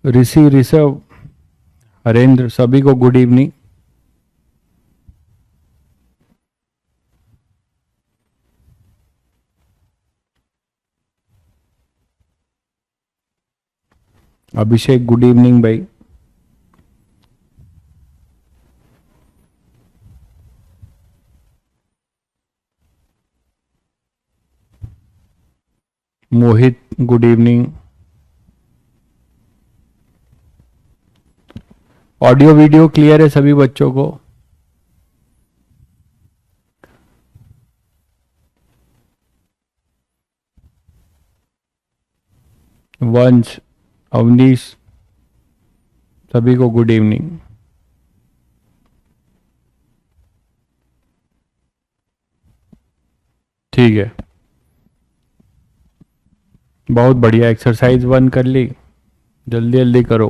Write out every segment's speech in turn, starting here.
ऋषि, ऋषभ, हरेंद्र, सभी को good evening. Abhishek good evening भाई। Mohit good evening. Audio video clear है सभी बच्चों को? वंश, अवनीश, सभी को गुड इवनिंग। ठीक है, बहुत बढ़िया। एक्सरसाइज 1 कर ली, जल्दी जल्दी करो।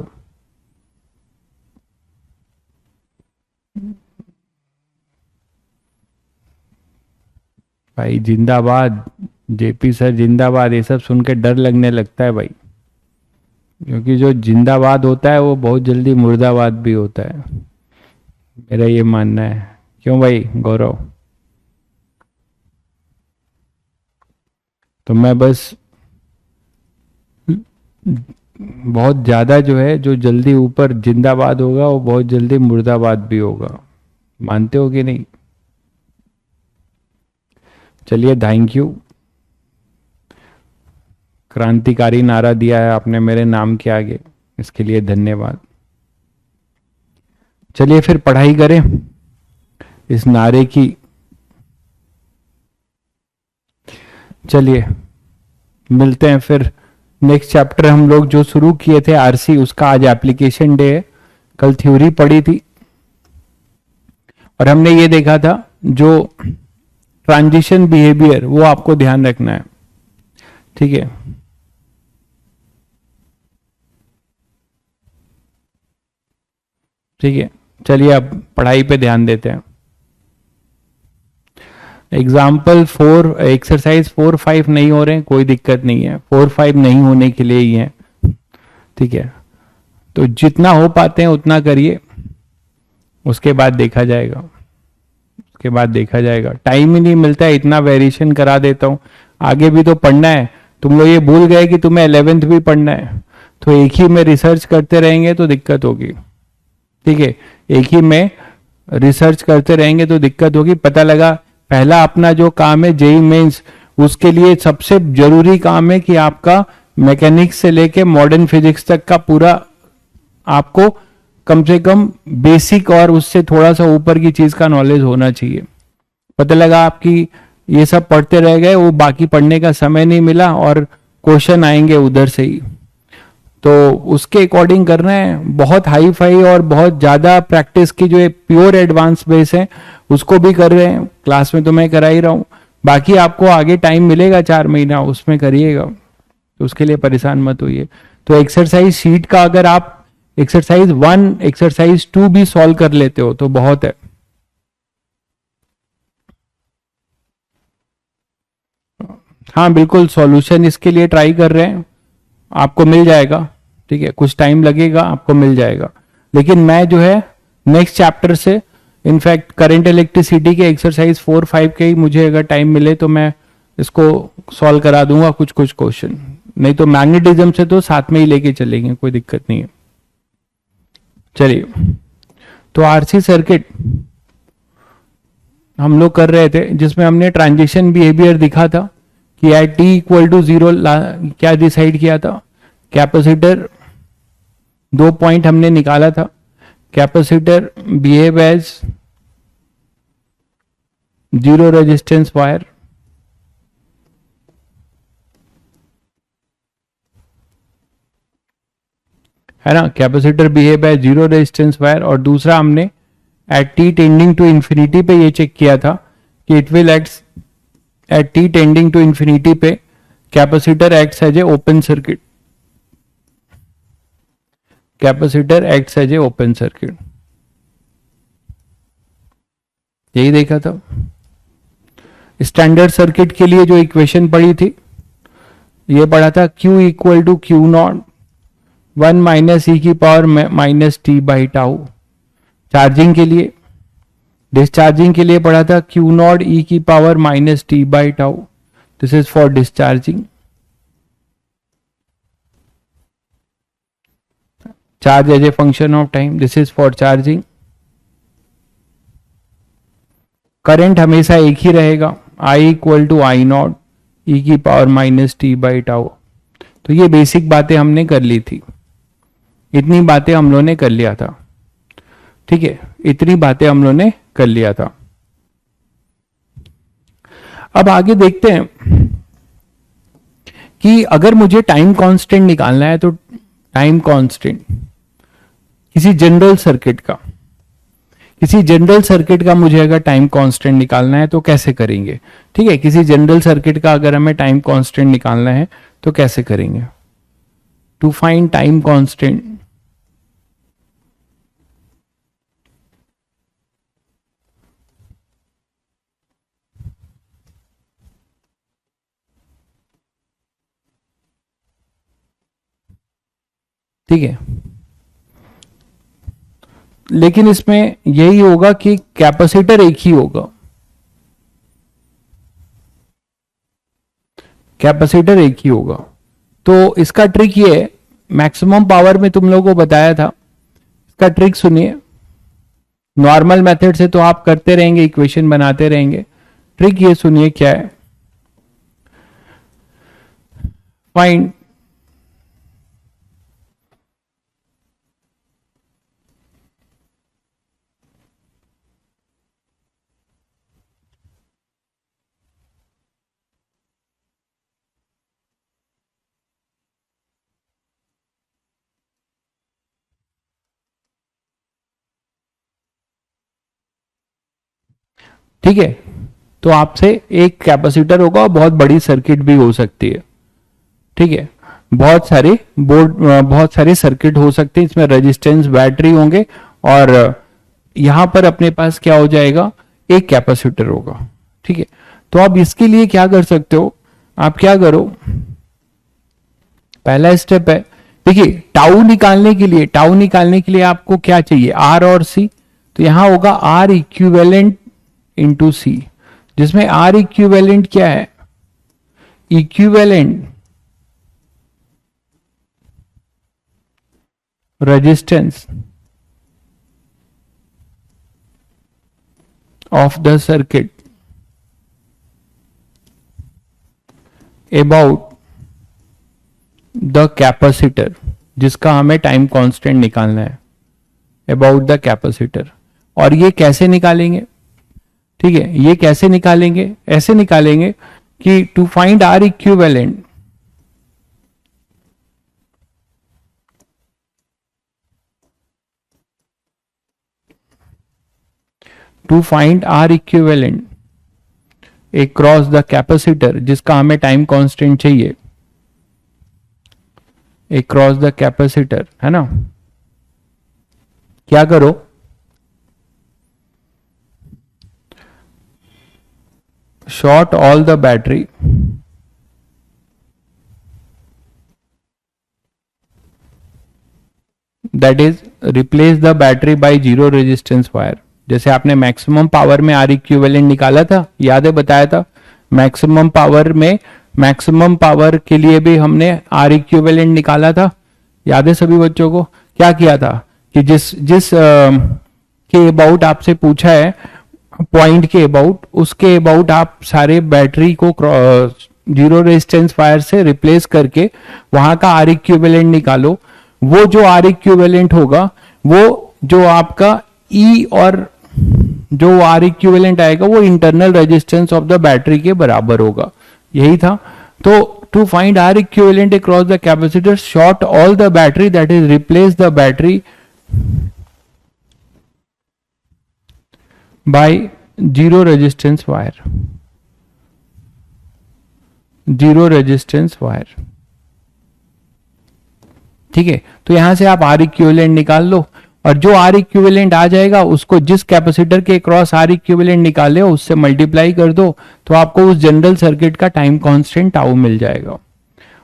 भाई जिंदाबाद, जेपी सर जिंदाबाद, ये सब सुन के डर लगने लगता है भाई, क्योंकि जो जिंदाबाद होता है वो बहुत जल्दी मुर्दाबाद भी होता है, मेरा ये मानना है। क्यों भाई गौरव? तो मैं बस बहुत ज्यादा जो है, जो जल्दी ऊपर जिंदाबाद होगा वो बहुत जल्दी मुर्दाबाद भी होगा, मानते हो कि नहीं? चलिए, थैंक यू। क्रांतिकारी नारा दिया है आपने मेरे नाम के आगे, इसके लिए धन्यवाद। चलिए फिर पढ़ाई करें इस नारे की। चलिए मिलते हैं फिर। नेक्स्ट चैप्टर हम लोग जो शुरू किए थे आरसी, उसका आज एप्लीकेशन डे है। कल थ्योरी पढ़ी थी और हमने ये देखा था जो ट्रांजिशन बिहेवियर, वो आपको ध्यान रखना है, ठीक है? ठीक है, चलिए अब पढ़ाई पे ध्यान देते हैं। एग्जाम्पल 4, एक्सरसाइज 4, 5 नहीं हो रहे हैं, कोई दिक्कत नहीं है, 4, 5 नहीं होने के लिए ही है, ठीक है? तो जितना हो पाते हैं उतना करिए, उसके बाद देखा जाएगा, उसके बाद देखा जाएगा। टाइम ही नहीं मिलता है, इतना वेरिएशन करा देता हूं, आगे भी तो पढ़ना है। तुम लोग ये भूल गए कि तुम्हें 11th भी पढ़ना है, तो एक ही में रिसर्च करते रहेंगे तो दिक्कत होगी, ठीक है? एक ही में रिसर्च करते रहेंगे तो दिक्कत होगी। पता लगा पहला अपना जो काम है जेई मेंस, उसके लिए सबसे जरूरी काम है कि आपका मैकेनिक्स से लेके मॉडर्न फिजिक्स तक का पूरा आपको कम से कम बेसिक और उससे थोड़ा सा ऊपर की चीज का नॉलेज होना चाहिए। पता लगा आपकी ये सब पढ़ते रह गए, वो बाकी पढ़ने का समय नहीं मिला और क्वेश्चन आएंगे उधर से ही, तो उसके अकॉर्डिंग करना है। बहुत हाई फाई और बहुत ज्यादा प्रैक्टिस की जो प्योर एडवांस बेस है उसको भी कर रहे हैं, क्लास में तो मैं करा ही रहा हूं। बाकी आपको आगे टाइम मिलेगा 4 महीना, उसमें करिएगा, तो उसके लिए परेशान मत होइए। तो एक्सरसाइज शीट का अगर आप एक्सरसाइज 1, एक्सरसाइज 2 भी सॉल्व कर लेते हो तो बहुत है। हाँ बिल्कुल, सॉल्यूशन इसके लिए ट्राई कर रहे हैं, आपको मिल जाएगा, ठीक है? कुछ टाइम लगेगा, आपको मिल जाएगा। लेकिन मैं जो है नेक्स्ट चैप्टर से, इनफैक्ट करंट इलेक्ट्रिसिटी के एक्सरसाइज 4, 5 के ही मुझे अगर टाइम मिले तो मैं इसको सॉल्व करा दूंगा कुछ कुछ क्वेश्चन, नहीं तो मैग्नेटिज्म से तो साथ में ही लेके चलेंगे, कोई दिक्कत नहीं है। चलिए, तो आरसी सर्किट हम लोग कर रहे थे जिसमें हमने ट्रांजिशन बिहेवियर दिखा था कि एट टी इक्वल टू 0 क्या डिसाइड किया था? कैपेसिटर, 2 पॉइंट हमने निकाला था। Capacitor behave as zero resistance wire, है ना? Capacitor behave as zero resistance wire. और दूसरा हमने at t tending to infinity पे ये चेक किया था कि it will act at t tending to infinity पे capacitor acts as a open circuit, capacitor acts as a open circuit, यही देखा था। स्टैंडर्ड सर्किट के लिए जो इक्वेशन पढ़ी थी, ये पढ़ा था Q equal to Q naught 1 minus e की power minus T by tau. Charging के लिए, डिस्चार्जिंग के लिए पढ़ा था क्यू नॉट ई की power minus T by tau, this is for discharging. Charge as a function of time, this is for charging. Current हमेशा एक ही रहेगा, I equal to I not ई की power minus T by tau. तो ये basic बातें हमने कर ली थी, इतनी बातें हम लोगों ने कर लिया था, ठीक है, इतनी बातें हम लोगों ने कर लिया था। अब आगे देखते हैं कि अगर मुझे टाइम कांस्टेंट निकालना है, तो टाइम कांस्टेंट किसी जनरल सर्किट का, किसी जनरल सर्किट का मुझे अगर टाइम कांस्टेंट निकालना है तो कैसे करेंगे, ठीक है। किसी जनरल सर्किट का अगर हमें टाइम कांस्टेंट निकालना है तो कैसे करेंगे। टू फाइंड टाइम कांस्टेंट, ठीक है, लेकिन इसमें यही होगा कि कैपेसिटर एक ही होगा, कैपेसिटर एक ही होगा। तो इसका ट्रिक ये है, मैक्सिमम पावर में तुम लोगों को बताया था, इसका ट्रिक सुनिए। नॉर्मल मेथड से तो आप करते रहेंगे, इक्वेशन बनाते रहेंगे, ट्रिक ये सुनिए क्या है। फाइंड ठीक है, तो आपसे एक कैपेसिटर होगा और बहुत बड़ी सर्किट भी हो सकती है, ठीक है, बहुत सारे बोर्ड, बहुत सारे सर्किट हो सकते हैं, इसमें रेजिस्टेंस बैटरी होंगे और यहां पर अपने पास क्या हो जाएगा, एक कैपेसिटर होगा, ठीक है। तो आप इसके लिए क्या कर सकते हो, आप क्या करो, पहला स्टेप है, देखिए टाउ निकालने के लिए, टाउ निकालने के लिए आपको क्या चाहिए, आर और सी। तो यहां होगा आर इक्विवेलेंट इंटू सी, जिसमें आर इक्विवेलेंट क्या है, equivalent resistance of the circuit about the capacitor, जिसका हमें टाइम कांस्टेंट निकालना है, अबाउट द कैपेसिटर। और ये कैसे निकालेंगे, ठीक है, ये कैसे निकालेंगे, ऐसे निकालेंगे कि to find R equivalent, to find R equivalent across the capacitor, जिसका हमें टाइम कांस्टेंट चाहिए, अक्रॉस द कैपेसिटर, है ना। क्या करो, short all the battery, that is replace the battery by zero resistance wire. जैसे आपने मैक्सिमम पावर में आर इक्विवेलेंट निकाला था, याद है, बताया था, मैक्सिमम पावर में, मैक्सिमम पावर के लिए भी हमने आर इक्विवेलेंट निकाला था, याद है सभी बच्चों को। क्या किया था कि जिस जिस के अबाउट आपसे पूछा है, पॉइंट के अबाउट, उसके अबाउट आप सारे बैटरी को जीरो रेजिस्टेंस वायर से रिप्लेस करके वहां का आर इक्विवेलेंट निकालो। वो जो आर इक्विवेलेंट होगा, वो जो आपका ई और जो आर इक्विवेलेंट आएगा वो internal resistance of the battery के बराबर होगा, यही था। तो to find R equivalent across the capacitor, short all the battery, that is replace the battery by zero resistance wire, zero resistance wire, ठीक है। तो यहां से आप आर इक्विवेलेंट निकाल लो, और जो आर इक्विवेलेंट आ जाएगा उसको जिस कैपेसिटर के क्रॉस आर इक्विवेलेंट निकाले हो उससे मल्टीप्लाई कर दो, तो आपको उस जनरल सर्किट का टाइम कांस्टेंट टाउ मिल जाएगा,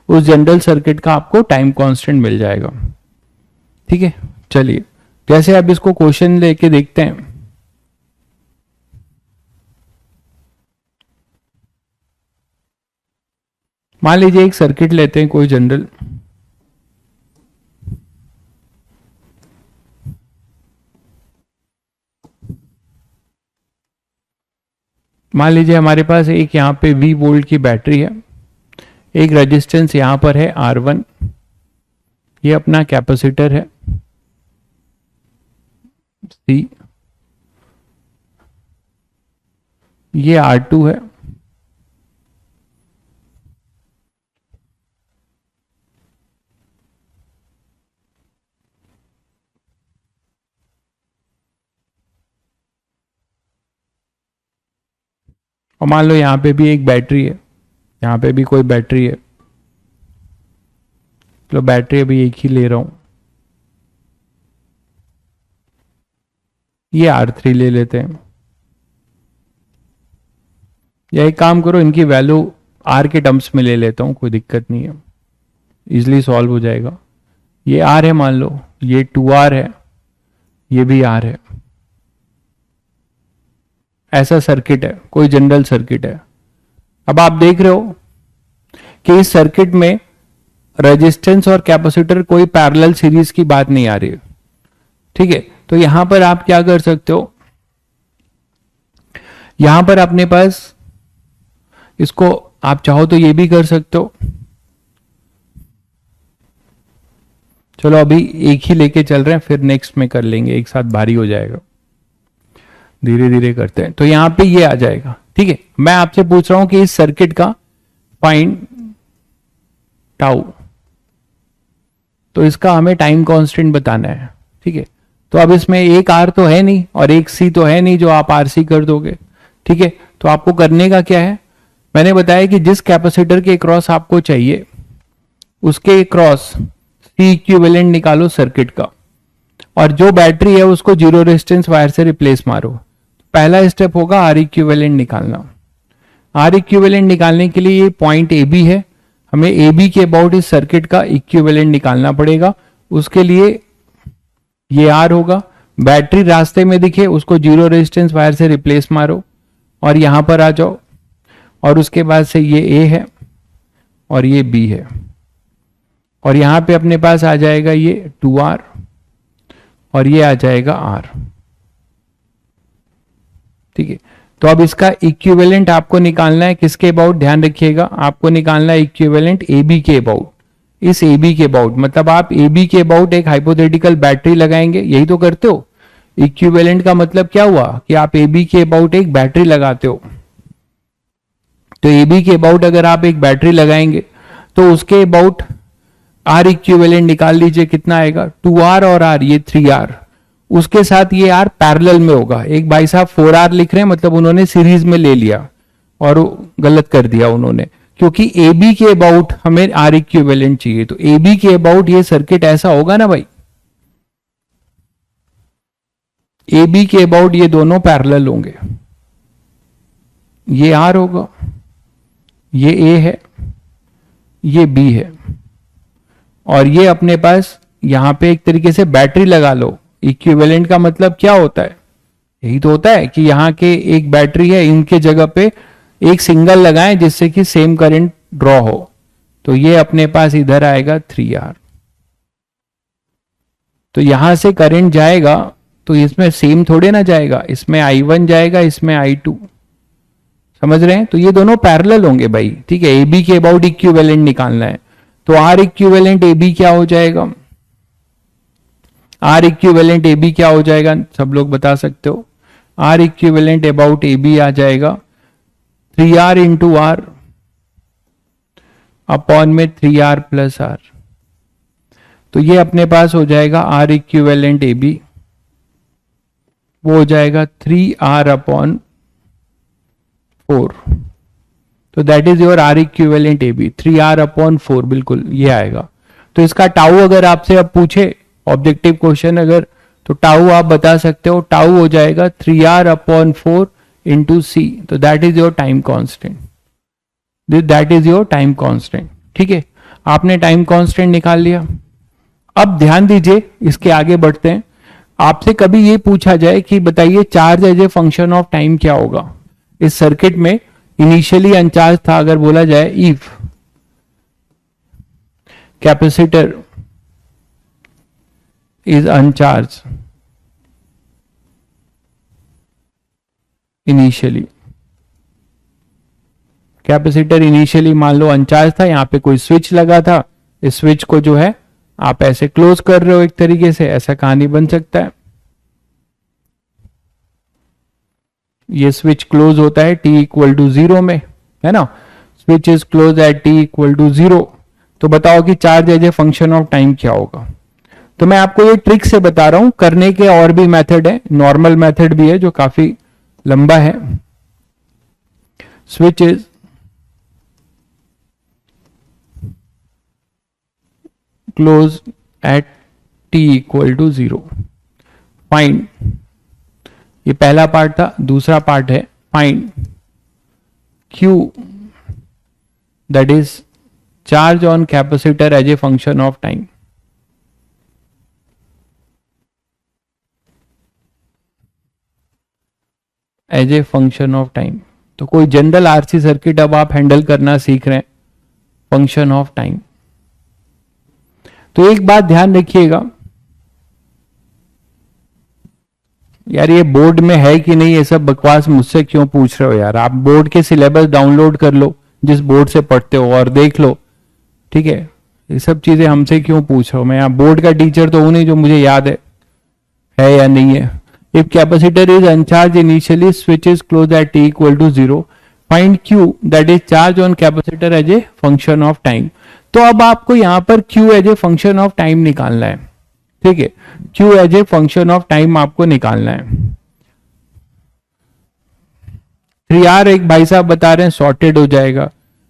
उस जनरल सर्किट का आपको टाइम कांस्टेंट मिल जाएगा, ठीक है, चलिए जैसे अब इसको क्वेश्चन लेके देखते हैं। मान लीजिए एक सर्किट लेते हैं कोई जनरल, मान लीजिए हमारे पास एक यहाँ पे V वोल्ट की बैटरी है, एक रेजिस्टेंस यहाँ पर है R1, ये अपना कैपेसिटर है C, ये R2 है, और मान लो यहाँ पे भी एक बैटरी है, यहाँ पे भी कोई बैटरी है, तो बैटरी अभी एक ही ले रहा हूं, ये R3 ले लेते हैं, या एक काम करो इनकी वैल्यू R के टर्म्स में ले लेता हूं, कोई दिक्कत नहीं है, इजिली सॉल्व हो जाएगा। ये R है मान लो, ये 2R है, ये भी R है, ऐसा सर्किट है, कोई जनरल सर्किट है। अब आप देख रहे हो कि इस सर्किट में रेजिस्टेंस और कैपेसिटर कोई पैरेलल सीरीज की बात नहीं आ रही है, ठीक है। तो यहां पर आप क्या कर सकते हो, यहां पर अपने पास इसको आप चाहो तो ये भी कर सकते हो, चलो अभी एक ही लेके चल रहे हैं, फिर नेक्स्ट में कर लेंगे, एक साथ भारी हो जाएगा, धीरे धीरे करते हैं। तो यहां पे ये आ जाएगा, ठीक है। मैं आपसे पूछ रहा हूं कि इस सर्किट का फाइंड टाउ, तो इसका हमें टाइम कांस्टेंट बताना है, ठीक है। तो अब इसमें एक R तो है नहीं और एक C तो है नहीं जो आप RC कर दोगे, ठीक है। तो आपको करने का क्या है, मैंने बताया कि जिस कैपेसिटर के क्रॉस आपको चाहिए उसके क्रॉस C इक्विवेलेंट निकालो सर्किट का, और जो बैटरी है उसको जीरो रेजिस्टेंस वायर से रिप्लेस मारो। पहला स्टेप होगा R इक्विवेलेंट निकालना। R इक्विवेलेंट निकालने के लिए ये पॉइंट AB है, हमें AB के अबाउट इस सर्किट का इक्विवेलेंट निकालना पड़ेगा। उसके लिए ये R होगा, बैटरी रास्ते में दिखे उसको जीरो रेजिस्टेंस वायर से रिप्लेस मारो और यहां पर आ जाओ, और उसके बाद से ये A है और ये B है, और यहां पे अपने पास आ जाएगा ये 2R और ये आ जाएगा R, ठीक है। तो अब इसका इक्विवेलेंट आपको निकालना है किसके अबाउट, ध्यान रखिएगा, आपको निकालना है इक्विवेलेंट AB के अबाउट। इस AB के अबाउट मतलब आप AB के अबाउट एक हाइपोथेटिकल बैटरी लगाएंगे, यही तो करते हो। इक्विवेलेंट का मतलब क्या हुआ कि आप AB के अबाउट एक बैटरी लगाते हो। तो AB के अबाउट अगर आप एक बैटरी लगाएंगे तो उसके अबाउट R इक्विवेलेंट निकाल लीजिए, कितना आएगा 2R और R, ये 3R, उसके साथ ये R पैरेलल में होगा। एक भाई साहब 4R लिख रहे हैं, मतलब उन्होंने सीरीज में ले लिया और गलत कर दिया उन्होंने, क्योंकि AB के अबाउट हमें R इक्विवेलेंट चाहिए। तो AB के अबाउट ये सर्किट ऐसा होगा ना भाई, AB के अबाउट ये दोनों पैरेलल होंगे, ये R होगा, ये A है, ये B है, और ये अपने पास यहां पे एक तरीके से बैटरी लगा लो। इक्विवेलेंट का मतलब क्या होता है, यही तो होता है कि यहाँ के एक बैटरी है, इनके जगह पे एक सिंगल लगाएं जिससे कि सेम करंट ड्रॉ हो। तो ये अपने पास इधर आएगा 3R, तो यहां से करंट जाएगा तो इसमें सेम थोड़े ना जाएगा, इसमें I1 जाएगा, इसमें I2, समझ रहे हैं। तो ये दोनों पैरेलल होंगे भाई, ठीक है। AB के अबाउट इक्विवेलेंट निकालना है, तो R इक्विवेलेंट AB क्या हो जाएगा, R इक्विवेलेंट AB क्या हो जाएगा, सब लोग बता सकते हो। R इक्विवेलेंट अबाउट AB आ जाएगा 3R इंटू R अपॉन में 3R प्लस R, तो ये अपने पास हो जाएगा R इक्विवेलेंट AB, वो हो जाएगा 3R अपॉन 4, तो that is your R equivalent AB, 3R upon 4, बिल्कुल ये आएगा। तो इसका टाउ अगर आपसे अब पूछे ऑब्जेक्टिव क्वेश्चन अगर, तो टाउ आप बता सकते हो, टाउ हो जाएगा 3R अपॉन 4 इंटू C, तो that is your time constant, that is your time constant, ठीक है। आपने टाइम कांस्टेंट निकाल लिया। अब ध्यान दीजिए, इसके आगे बढ़ते हैं। आपसे कभी ये पूछा जाए कि बताइए charge as a function of time क्या होगा इस सर्किट में, इनिशियली अनचार्ज था, अगर बोला जाए if capacitor is uncharge initially, capacitor initially मान लो अनचार्ज था, यहां पे कोई स्विच लगा था, इस स्विच को जो है आप ऐसे क्लोज कर रहे हो, एक तरीके से ऐसा कहानी बन सकता है। ये स्विच क्लोज होता है t इक्वल टू 0 में, है ना, switch is close at t equal to 0। तो बताओ कि charge as a function of time क्या होगा। तो मैं आपको ये ट्रिक से बता रहा हूं, करने के और भी मेथड है, नॉर्मल मेथड भी है जो काफी लंबा है। Switch is close at t equal to 0, find, ये पहला पार्ट था। दूसरा पार्ट है find q, that is charge on capacitor as a function of time. As a function of time, तो कोई जनरल आरसी सर्किट अब आप हैंडल करना सीख रहे हैं, फंक्शन ऑफ टाइम। तो एक बात ध्यान रखिएगा यार, ये बोर्ड में है कि नहीं, ये सब बकवास मुझसे क्यों पूछ रहे हो यार। आप बोर्ड के सिलेबस डाउनलोड कर लो जिस बोर्ड से पढ़ते हो और देख लो, ठीक है। ये सब चीजें हमसे क्यों पूछ रहे हो, मैं यहाँ बोर्ड का टीचर तो हूं नहीं जो मुझे याद है या नहीं है। If capacitor is uncharge initially, switch is close at t equal to 0, find q, that is charge on capacitor as a function of time. तो अब आपको यहां पर q as a function of time निकालना है, ठीक है, q as a function of time आपको निकालना है। 3R एक भाई साहब बता रहे हैं सॉर्टेड हो जाएगा।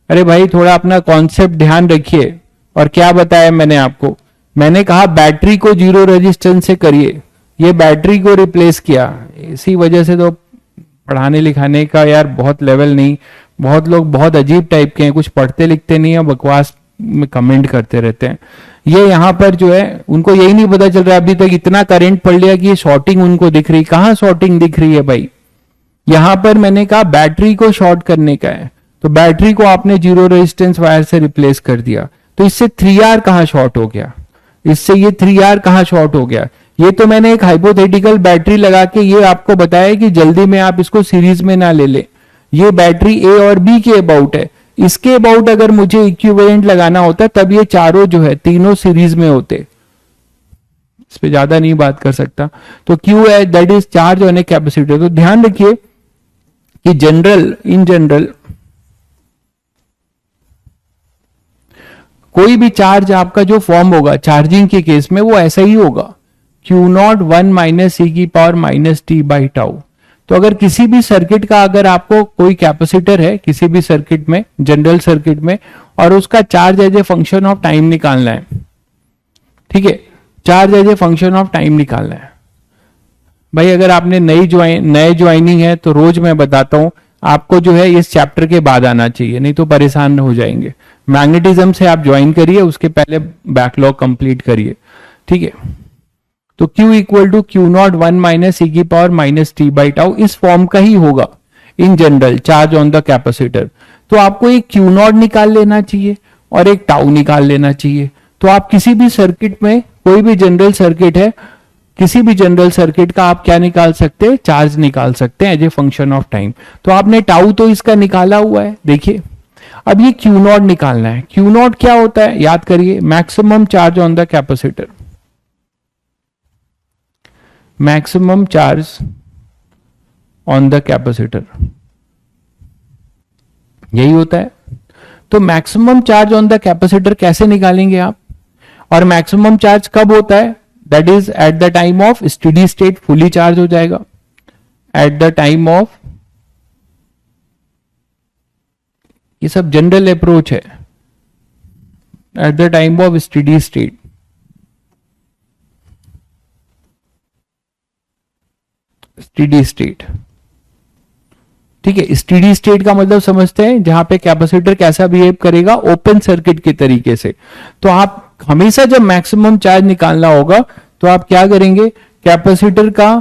अरे भाई थोड़ा अपना कॉन्सेप्ट ध्यान रखिए। और क्या बताया मैंने आपको, मैंने कहा बैटरी को 0 रेजिस्टेंस से करिए, ये बैटरी को रिप्लेस किया। इसी वजह से तो पढ़ाने लिखाने का यार बहुत लेवल नहीं, बहुत लोग बहुत अजीब टाइप के हैं, कुछ पढ़ते लिखते नहीं है, बकवास में कमेंट करते रहते हैं। ये यहाँ पर जो है उनको यही नहीं पता चल रहा, अभी तक इतना करंट पड़ लिया कि ये शॉर्टिंग उनको दिख रही। कहाँ शॉर्टिंग दिख रही है भाई, यहां पर मैंने कहा बैटरी को शॉर्ट करने का है, तो बैटरी को आपने 0 रेजिस्टेंस वायर से रिप्लेस कर दिया, तो इससे 3R कहां शॉर्ट हो गया, इससे ये 3R कहां शॉर्ट हो गया। ये तो मैंने एक हाइपोथेटिकल बैटरी लगा के ये आपको बताया कि जल्दी में आप इसको सीरीज में ना ले ले। ये बैटरी ए और बी के अबाउट है, इसके अबाउट अगर मुझे इक्विवेलेंट लगाना होता तब ये चारों जो है तीनों सीरीज में होते। इस पे ज्यादा नहीं बात कर सकता। तो Q है that is charge on a capacitor. तो ध्यान रखिए कि इन जनरल कोई भी चार्ज आपका जो फॉर्म होगा चार्जिंग के केस में वो ऐसा ही होगा, Q0 1 माइनस e की power minus T by tau. तो अगर किसी भी सर्किट का, अगर आपको कोई कैपेसिटर है किसी भी सर्किट में, जनरल सर्किट में, और उसका charge as a function of time निकालना है, ठीक है, charge as a function of time निकालना है। भाई अगर आपने नए ज्वाइनिंग है तो रोज मैं बताता हूं आपको जो है इस चैप्टर के बाद आना चाहिए, नहीं तो परेशान हो जाएंगे। मैग्नेटिज्म से आप ज्वाइन करिए, उसके पहले बैकलॉग कंप्लीट करिए, ठीक है। तो Q equal to Q0 1 minus e की power minus T by tau, इस फॉर्म का ही होगा in general charge on the capacitor. तो आपको एक Q0 निकाल लेना चाहिए और एक टाउ निकाल लेना चाहिए। तो आप किसी भी सर्किट में, कोई भी जनरल सर्किट है, किसी भी जनरल सर्किट का आप क्या निकाल सकते हैं, चार्ज निकाल सकते हैं as a function of time. तो आपने टाउ तो इसका निकाला हुआ है, देखिए अब ये Q0 निकालना है। Q0 क्या होता है याद करिए, maximum charge on the capacitor, maximum charge on the capacitor, यही होता है। तो maximum charge on the capacitor कैसे निकालेंगे आप, और मैक्सिमम चार्ज कब होता है, that is eight the time of steady state, fully charge हो जाएगा एट द टाइम ऑफ, ये सब जनरल अप्रोच है, at the time of steady state. Steady state, ठीक है, स्टेडी स्टेट का मतलब समझते हैं जहां पे कैपेसिटर कैसा बिहेव करेगा, ओपन सर्किट के तरीके से। तो आप हमेशा जब मैक्सिमम चार्ज निकालना होगा तो आप क्या करेंगे, कैपेसिटर का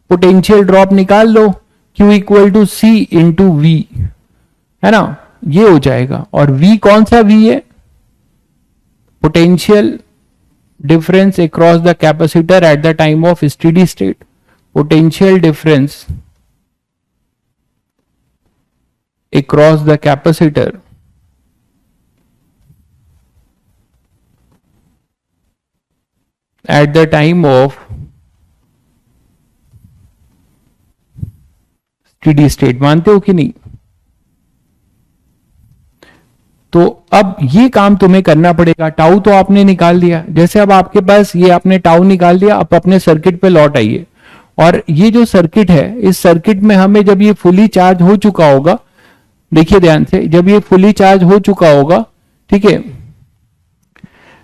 पोटेंशियल ड्रॉप निकाल लो, Q equal to C into V, है ना, ये हो जाएगा। और V कौन सा V है, potential difference across the capacitor eight the time of steady state, potential difference across the capacitor at the time of steady state। मानते हो कि नहीं? तो अब ये काम तुम्हें करना पड़ेगा। टाउ तो आपने निकाल दिया, जैसे अब आपके पास ये आपने टाउ निकाल दिया, अब अपने सर्किट पे लौट आइए। और ये जो सर्किट है, इस सर्किट में हमें जब ये फुली चार्ज हो चुका होगा, देखिए ध्यान से, जब ये फुली चार्ज हो चुका होगा, ठीक है,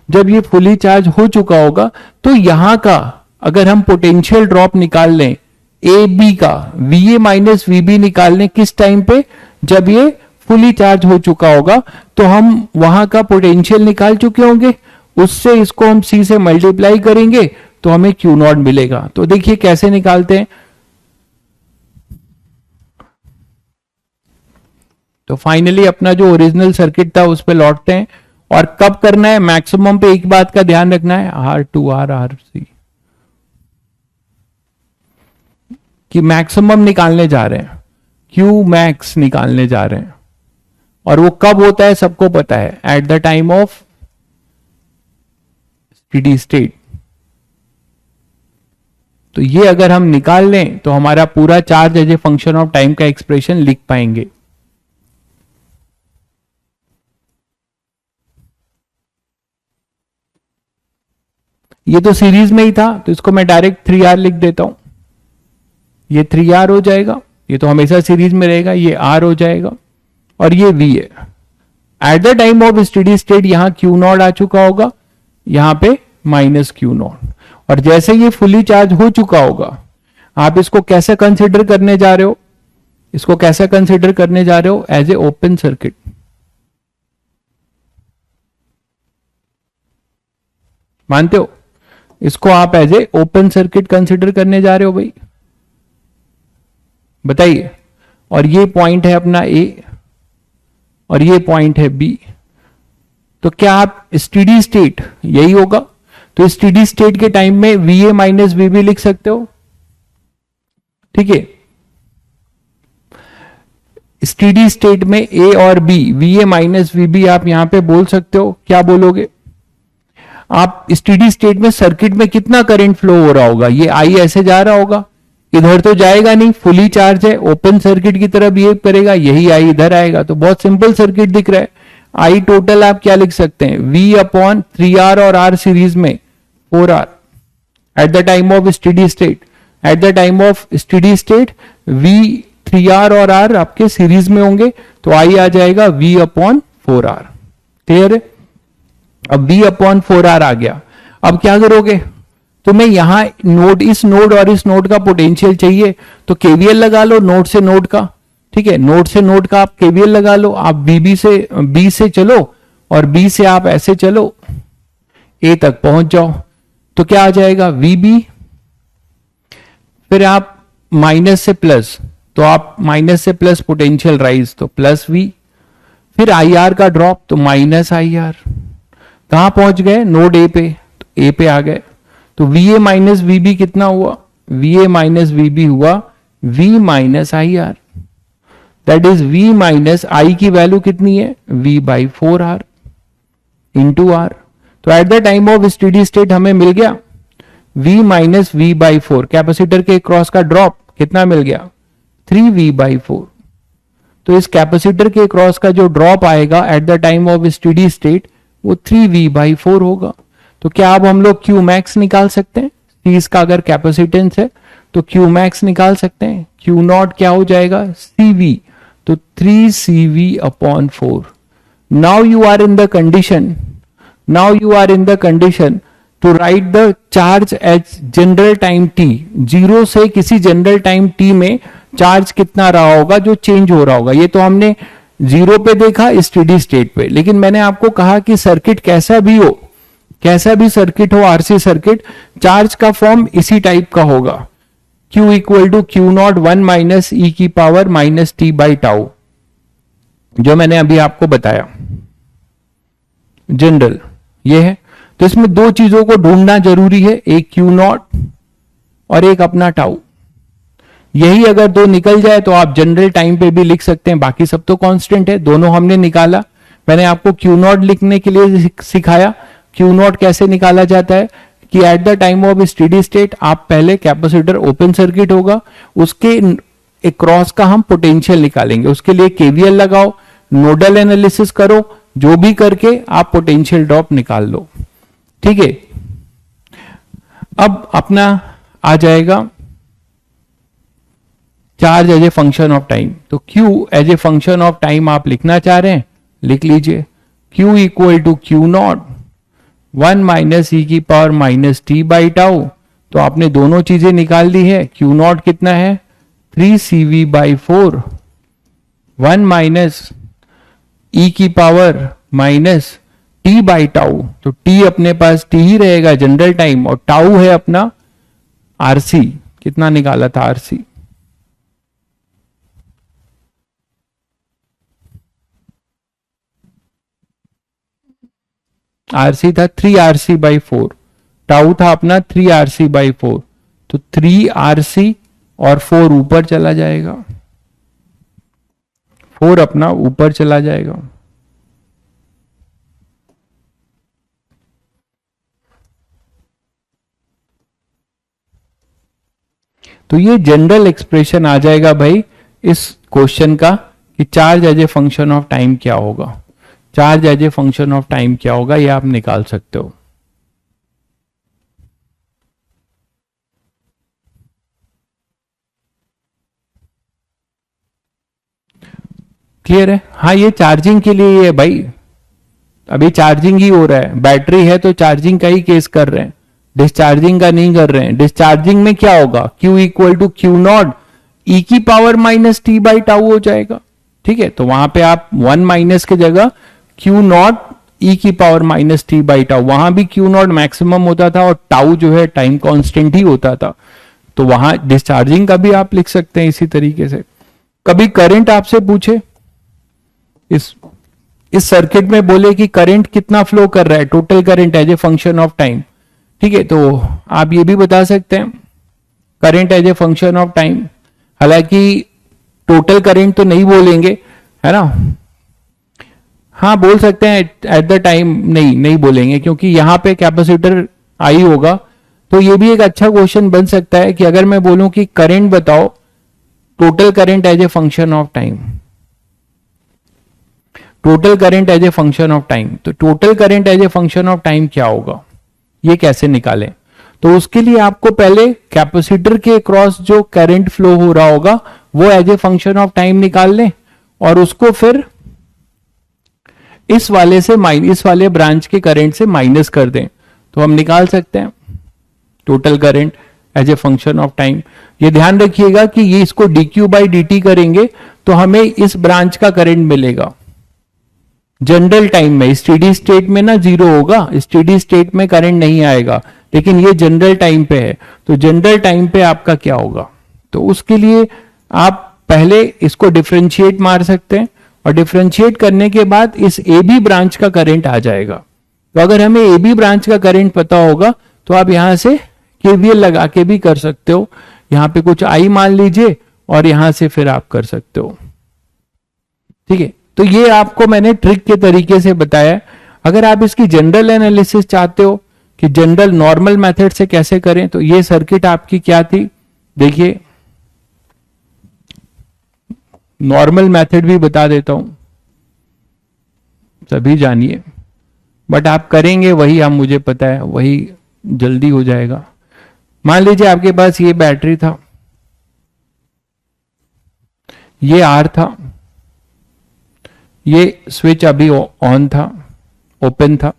जब ये फुली चार्ज हो चुका होगा तो यहां का अगर हम पोटेंशियल ड्रॉप निकाल लें ए बी का, V A minus V B निकाल लें किस टाइम पे, जब ये फुली चार्ज हो चुका होगा, तो हम वहां का पोटेंशियल निकाल चुके होंगे, उससे इसको हम सी से मल्टीप्लाई करेंगे तो हमें क्यू नॉट मिलेगा। तो देखिए कैसे निकालते हैं। तो फाइनली अपना जो ओरिजिनल सर्किट था उस पर लौटते हैं। और कब करना है, मैक्सिमम पे एक बात का ध्यान रखना है, R2R RC कि मैक्सिमम निकालने जा रहे हैं, Q मैक्स निकालने जा रहे हैं। और वो कब होता है सबको पता है, at the time of steady state. तो ये अगर हम निकाल लें तो हमारा पूरा charge as a function of time का एक्सप्रेशन लिख पाएंगे। ये तो सीरीज में ही था, तो इसको मैं डायरेक्ट 3R लिख देता हूं, ये 3R हो जाएगा, ये तो हमेशा सीरीज में रहेगा, ये R हो जाएगा और ये V है। At the time of steady state यहां Q नॉट आ चुका होगा, यहां पे माइनस Q नॉट। और जैसे ये फुली चार्ज हो चुका होगा, आप इसको कैसे कंसिडर करने जा रहे हो, इसको कैसे कंसिडर करने जा रहे हो, एज ए ओपन सर्किट। मानते हो, इसको आप as a open circuit consider करने जा रहे हो भाई, बताइए। और ये पॉइंट है अपना A और ये पॉइंट है B। तो क्या आप स्टेडी स्टेट यही होगा, तो स्टेडी स्टेट के टाइम में VA माइनस VB लिख सकते हो, ठीक है। स्टेडी स्टेट में A और B, VA माइनस VB आप यहां पे बोल सकते हो। क्या बोलोगे आप, स्टेडी स्टेट में सर्किट में कितना करंट फ्लो हो रहा होगा, ये I ऐसे जा रहा होगा, इधर तो जाएगा नहीं, फुली चार्ज है, ओपन सर्किट की तरह बिहेव करेगा, यही I इधर आएगा। तो बहुत सिंपल सर्किट दिख रहा है। I टोटल आप क्या लिख सकते हैं, V अपॉन 3R और R सीरीज में 4R eight the time of steady state. Eight the time of steady state V 3R और R आपके सीरीज में होंगे, तो I आ जाएगा V अपॉन 4R। क्लियर है? अब V अपॉन 4R आ गया। अब क्या करोगे, तुम्हें यहां नोड, इस नोड और इस नोड का पोटेंशियल चाहिए, तो केवीएल लगा लो नोड से नोड का, ठीक है। नोड से नोड का आप केवीएल लगा लो, आप बी से चलो और बी से आप ऐसे चलो ए तक पहुंच जाओ। तो क्या आ जाएगा, VB, फिर आप माइनस से प्लस, तो आप माइनस से प्लस पोटेंशियल राइज, तो प्लस V, फिर IR का ड्रॉप, तो माइनस IR। कहां पहुंच गए, नोड ए पे, तो ए पे आ गए। तो VA माइनस VB कितना हुआ, VA माइनस VB हुआ V minus IR, that is V minus I की वैल्यू कितनी है, V by 4R into R। तो at the time of steady state हमें मिल गया V minus V by 4, capacitor के क्रॉस का ड्रॉप कितना मिल गया, 3V बाई 4। तो इस कैपेसिटर के क्रॉस का जो ड्रॉप आएगा eight the time of steady state वो 3V बाई 4 होगा। तो क्या अब हम लोग Q मैक्स निकाल सकते हैं, C का अगर कैपेसिटेंस है तो Q मैक्स निकाल सकते हैं। Q नॉट क्या हो जाएगा, CV, तो 3CV upon 4। Now you are in the condition, now you are in the condition to write the charge as general time t। Zero से किसी जनरल टाइम t में चार्ज कितना रहा होगा जो चेंज हो रहा होगा। ये तो हमने 0 पे देखा, स्टेडी स्टेट पे, लेकिन मैंने आपको कहा कि सर्किट कैसा भी हो, 0 से किसी जनरल टाइम t में चार्ज कितना रहा होगा जो चेंज हो रहा होगा। ये तो हमने 0 पे देखा, स्टेडी स्टेट पे, लेकिन मैंने आपको कहा कि सर्किट कैसा भी हो, 0 से किसी जनरल टाइम t में चार्ज कितना रहा होगा जो चेंज हो रहा होगा। ये तो हमने 0 पे देखा, स्टेडी स्टेट पे, लेकिन मैंने आपको कहा कि सर्किट कैसा भी हो, कैसा भी सर्किट हो, आरसी सर्किट, चार्ज का फॉर्म इसी टाइप का होगा, Q equal to Q naught 1 minus e की power minus T by tau, जो मैंने अभी आपको बताया जनरल ये है। तो इसमें दो चीजों को ढूंढना जरूरी है, एक क्यू नॉट और एक अपना टाउ। यही अगर दो निकल जाए तो आप जनरल टाइम पे भी लिख सकते हैं, बाकी सब तो कांस्टेंट है, दोनों हमने निकाला। मैंने आपको क्यू नॉट लिखने के लिए सिखाया, क्यू नॉट कैसे निकाला जाता है कि eight the time of steady state आप पहले कैपेसिटर ओपन सर्किट होगा, उसके क्रॉस का हम पोटेंशियल निकालेंगे, उसके लिए केवीएल लगाओ, नोडल एनालिसिस करो, जो भी करके आप पोटेंशियल ड्रॉप निकाल लो। ठीक है, अब अपना आ जाएगा charge as a function of time. तो Q as a function of time आप लिखना चाह रहे हैं, लिख लीजिए, Q equal to Q naught 1 minus e की power minus T by tau. तो आपने दोनों चीजें निकाल दी है। Q नॉट कितना है 3 CV बाई 4, 1 माइनस ई की power minus T by tau. तो टी अपने पास टी ही रहेगा जनरल टाइम, और टाउ है अपना आरसी। कितना निकाला था आरसी, आरसी था 3RC बाई 4, टाउ था अपना 3RC बाई 4। तो 3RC और 4 ऊपर चला जाएगा, 4 अपना ऊपर चला जाएगा। तो ये जनरल एक्सप्रेशन आ जाएगा भाई इस क्वेश्चन का कि charge as a function of time क्या होगा। Charge as a function of time क्या होगा ये आप निकाल सकते हो। क्लियर है? हाँ, ये चार्जिंग के लिए है भाई, अभी चार्जिंग ही हो रहा है, बैटरी है तो चार्जिंग का ही केस कर रहे हैं, डिस्चार्जिंग का नहीं कर रहे हैं। डिस्चार्जिंग में क्या होगा, Q equal to Q not ई की power minus T by tau हो जाएगा। ठीक है, तो वहां पे आप 1 माइनस की जगह Q नॉट ई की power minus T by tau, वहां भी Q नॉट मैक्सिमम होता था और टाउ जो है टाइम कांस्टेंट ही होता था, तो वहां डिस्चार्जिंग का भी आप लिख सकते हैं इसी तरीके से। कभी करंट आपसे पूछे, इस सर्किट में बोले कि करंट कितना फ्लो कर रहा है, total current as a function of time, ठीक है, तो आप ये भी बता सकते हैं current as a function of time. हालांकि टोटल करंट तो नहीं बोलेंगे, है ना, हाँ बोल सकते हैं एट द टाइम, नहीं बोलेंगे क्योंकि यहां पे कैपेसिटर आई होगा। तो ये भी एक अच्छा क्वेश्चन बन सकता है कि अगर मैं बोलूं कि करंट बताओ total current as a function of time, total current as a function of time, तो total current as a function of time क्या होगा, ये कैसे निकालें। तो उसके लिए आपको पहले कैपेसिटर के क्रॉस जो करंट फ्लो हो रहा होगा वो as a function of time निकाल लें, और उसको फिर इस वाले से इस वाले ब्रांच के करंट से माइनस कर दें, तो हम निकाल सकते हैं total current as a function of time. ये ध्यान रखिएगा कि ये इसको dq बाई dt करेंगे तो हमें इस ब्रांच का करंट मिलेगा जनरल टाइम में। स्टेडी स्टेट में ना जीरो होगा, स्टेडी स्टेट में करंट नहीं आएगा, लेकिन ये जनरल टाइम पे है, तो जनरल टाइम पे आपका क्या होगा। तो उसके लिए आप पहले इसको डिफरेंशिएट मार सकते हैं, और डिफरेंशिएट करने के बाद इस ए बी ब्रांच का करंट आ जाएगा। तो अगर हमें ए बी ब्रांच का करंट पता होगा तो आप यहां से केवीएल लगा के भी कर सकते हो, यहां पे कुछ आई मान लीजिए और यहां से फिर आप कर सकते हो। ठीक है, तो ये आपको मैंने ट्रिक के तरीके से बताया। अगर आप इसकी जनरल एनालिसिस चाहते हो कि जनरल नॉर्मल मेथड से कैसे करें, तो ये सर्किट आपकी क्या थी, देखिए नॉर्मल मेथड भी बता देता हूं, सभी जानिए, बट आप करेंगे वही, हम मुझे पता है वही जल्दी हो जाएगा। मान लीजिए आपके पास ये बैटरी था, ये आर था, ये स्विच अभी ऑन था, ओपन था,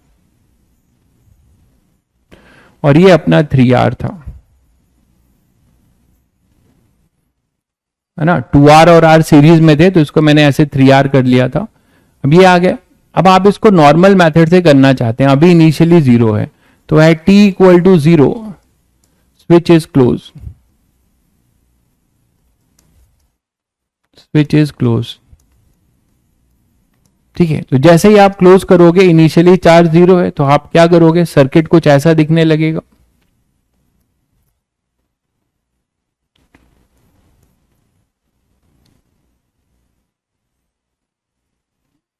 और ये अपना 3R था, है ना, 2R और R सीरीज में थे तो इसको मैंने ऐसे 3R कर लिया था। अब ये आ गया, अब आप इसको नॉर्मल मेथड से करना चाहते हैं, अभी इनिशियली 0 है, तो है t equal to 0, switch is close, switch is close. ठीक है, तो जैसे ही आप क्लोज करोगे, इनिशियली चार्ज 0 है, तो आप क्या करोगे, सर्किट कुछ ऐसा दिखने लगेगा।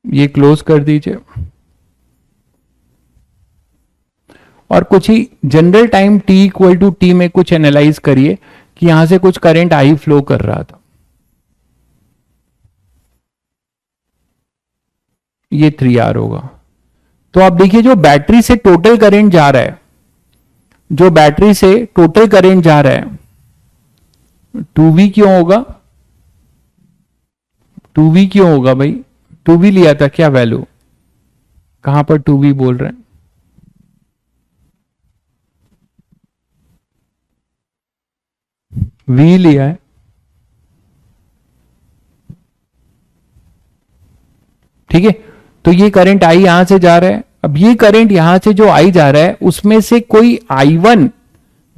ये क्लोज कर दीजिए और कुछ ही general time t equal to t में कुछ एनालाइज करिए कि यहां से कुछ करंट आई फ्लो कर रहा था, ये 3R होगा। तो आप देखिए जो बैटरी से टोटल करंट जा रहा है, जो बैटरी से टोटल करंट जा रहा है 2V क्यों होगा, 2V क्यों होगा भाई, 2V लिया था क्या वैल्यू, कहां पर 2V बोल रहे हैं, V लिया है। ठीक है, तो ये करंट आई यहां से जा रहा है। अब ये करंट यहां से जो आई जा रहा है उसमें से कोई I1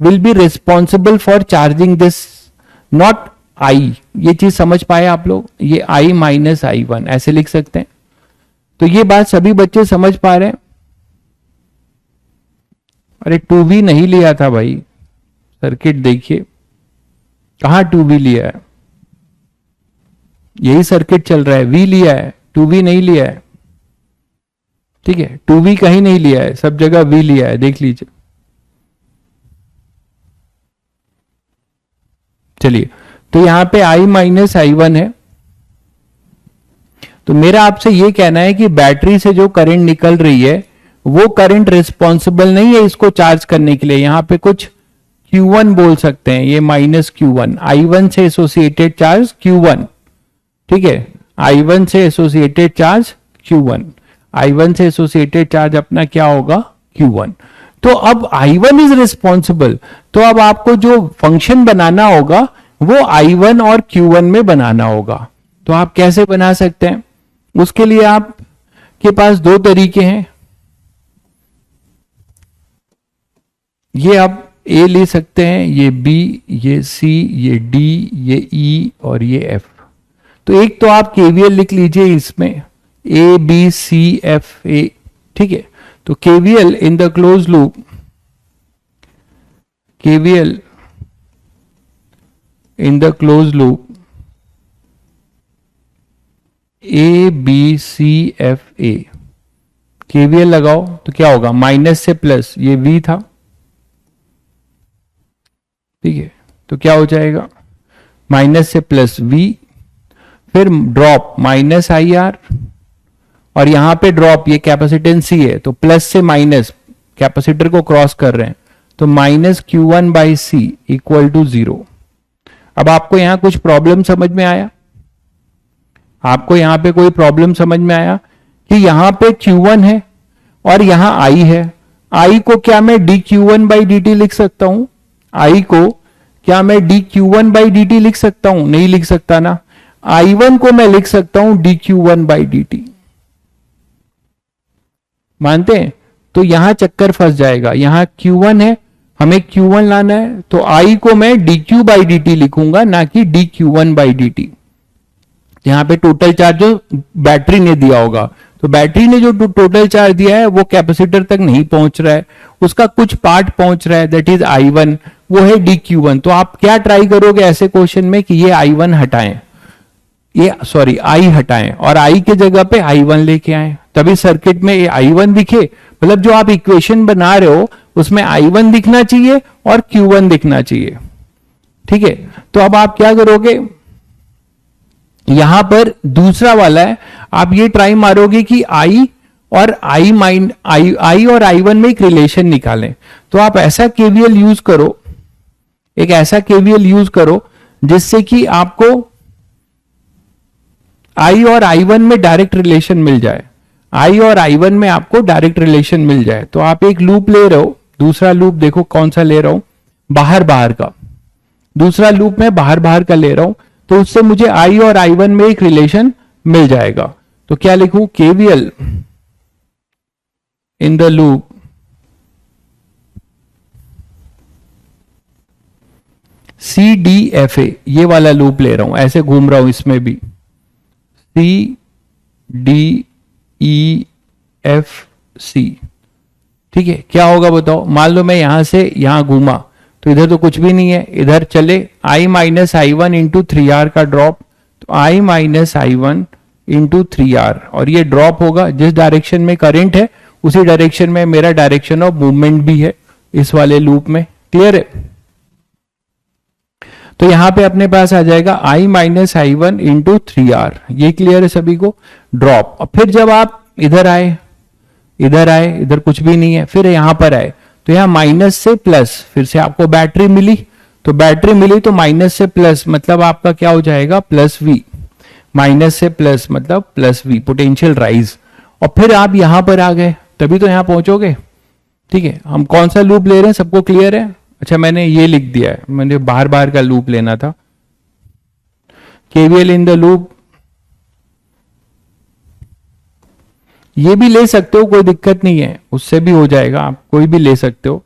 will be responsible for charging this, not I। ये चीज समझ पाए आप लोग, ये I माइनस I1 ऐसे लिख सकते हैं। तो ये बात सभी बच्चे समझ पा रहे हैं। अरे 2V नहीं लिया था भाई, सर्किट देखिए कहां 2V लिया है, यही सर्किट चल रहा है, V लिया है, 2V नहीं लिया है। ठीक है, 2V कहीं नहीं लिया है, सब जगह V लिया है, देख लीजिए। चलिए, तो यहां पे I माइनस I1 है। तो मेरा आपसे यह कहना है कि बैटरी से जो करंट निकल रही है वो करंट रिस्पॉन्सिबल नहीं है इसको चार्ज करने के लिए। यहां पे कुछ Q1 बोल सकते हैं, ये माइनस Q1, I1 से एसोसिएटेड चार्ज Q1। ठीक है, I1 से एसोसिएटेड चार्ज Q1, I1 से एसोसिएटेड चार्ज अपना क्या होगा, Q1। तो अब I1 इज रिस्पॉन्सिबल, तो अब आपको जो फंक्शन बनाना होगा वो I1 और Q1 में बनाना होगा। तो आप कैसे बना सकते हैं, उसके लिए आप के पास दो तरीके हैं। ये आप A ले सकते हैं, ये B, ये C, ये D, ये E और ये F। तो एक तो आप KVL लिख लीजिए इसमें, A B C F A। ठीक है, तो KVL in the close loop, KVL in the close loop A B C F A, KVL लगाओ तो क्या होगा, माइनस से प्लस, ये V था। ठीक है, तो क्या हो जाएगा, माइनस से प्लस V, फिर ड्रॉप माइनस IR, और यहां पे ड्रॉप, ये कैपेसिटेंस C है तो प्लस से माइनस कैपेसिटर को क्रॉस कर रहे हैं, तो minus Q1 by C equal to 0। अब आपको यहां कुछ प्रॉब्लम समझ में आया, आपको यहां पे कोई प्रॉब्लम समझ में आया कि यहां पे Q1 है और यहां I है। I को क्या मैं dQ1 बाई dt लिख सकता हूं, I को क्या मैं dQ1 बाई dt लिख सकता हूं, नहीं लिख सकता ना। I1 को मैं लिख सकता हूं dQ1 बाई dt, मानते हैं। तो यहां चक्कर फंस जाएगा, यहां Q1 है, हमें Q1 लाना है, तो I को मैं dQ बाई dt लिखूंगा, ना कि dQ1 बाई dt। यहां पे टोटल चार्ज जो बैटरी ने दिया होगा, तो बैटरी ने जो टोटल चार्ज दिया है वो कैपेसिटर तक नहीं पहुंच रहा है, उसका कुछ पार्ट पहुंच रहा है, दैट इज I1, वो है dQ1। तो आप क्या ट्राई करोगे ऐसे क्वेश्चन में कि ये I1 हटाएं, ये सॉरी I हटाएं और I के जगह पे I1 लेके आए, तभी सर्किट में ये I1 दिखे। मतलब जो आप इक्वेशन बना रहे हो उसमें I1 दिखना चाहिए और Q1 दिखना चाहिए। ठीक है, तो अब आप क्या करोगे, यहां पर दूसरा वाला है, आप ये ट्राई मारोगे कि I और I और I1 में एक रिलेशन निकालें। तो आप ऐसा KVL यूज करो, एक ऐसा KVL यूज करो जिससे कि आपको I और I1 में डायरेक्ट रिलेशन मिल जाए, I और I1 में आपको डायरेक्ट रिलेशन मिल जाए। तो आप एक लूप ले रहे हो, दूसरा लूप देखो कौन सा ले रहा हूं, बाहर बाहर का, दूसरा लूप में बाहर बाहर का ले रहा हूं, तो उससे मुझे I और I1 में एक रिलेशन मिल जाएगा। तो क्या लिखूं, KVL in the loop CDFA, ये वाला लूप ले रहा हूं, ऐसे घूम रहा हूं इसमें भी, CDEFC। ठीक है, क्या होगा बताओ? मान लो मैं यहां से यहां घूमा तो इधर तो कुछ भी नहीं है, इधर चले I minus I one into 3R का ड्रॉप, तो I minus I one into 3R, और ये ड्रॉप होगा जिस डायरेक्शन में करंट है उसी डायरेक्शन में मेरा डायरेक्शन ऑफ मूवमेंट भी है इस वाले लूप में। क्लियर है? तो यहां पे अपने पास आ जाएगा I minus I one into 3R, ये क्लियर है सभी को? ड्रॉप। और फिर जब आप इधर आए, इधर कुछ भी नहीं है, फिर यहां पर आए तो यहां माइनस से प्लस, फिर से आपको बैटरी मिली, तो बैटरी मिली तो माइनस से प्लस मतलब आपका क्या हो जाएगा? Plus V। माइनस से प्लस मतलब प्लस V, पोटेंशियल राइज। और फिर आप यहां पर आ गए तभी तो यहां पहुंचोगे। ठीक है, हम कौन सा लूप ले रहे हैं, सबको क्लियर है? अच्छा, मैंने ये लिख दिया है, मुझे बार बार का लूप लेना था। KVL इन द लूप, ये भी ले सकते हो, कोई दिक्कत नहीं है, उससे भी हो जाएगा, आप कोई भी ले सकते हो।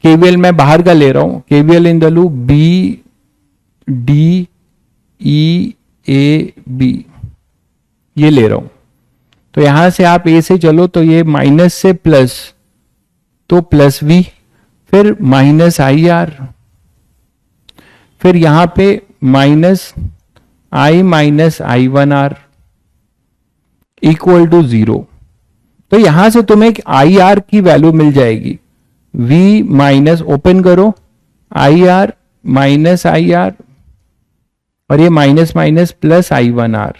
KVL मैं बाहर का ले रहा हूं, KVL in the loop BDEAB, ये ले रहा हूं। तो यहां से आप A से चलो तो ये माइनस से प्लस, तो प्लस V, फिर माइनस IR, फिर यहां पे minus I minus I1R equal to 0। तो यहां से तुम्हें एक IR की वैल्यू मिल जाएगी, V माइनस, ओपन करो, IR माइनस IR, और ये minus minus plus I1R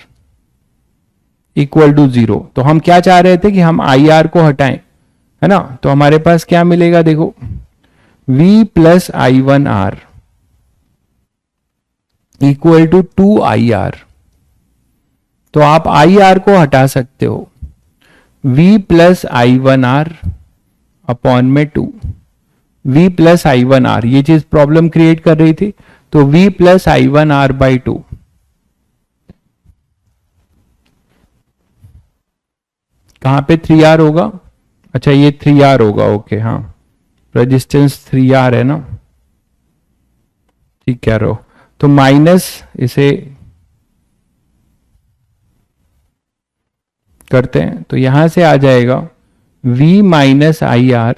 equal to 0। तो हम क्या चाह रहे थे कि हम IR को हटाएं, है ना? तो हमारे पास क्या मिलेगा देखो, V plus I1R equal to 2IR। तो आप IR को हटा सकते हो, V प्लस I1R अपॉन में 2, V प्लस I1R, ये चीज प्रॉब्लम क्रिएट कर रही थी, तो V प्लस I1R बाई 2। कहां पे 3R होगा? अच्छा, ये 3R होगा, ओके, हाँ, रेजिस्टेंस 3R है ना, ठीक कह रहे हो। तो माइनस, इसे करते हैं तो यहां से आ जाएगा V माइनस IR।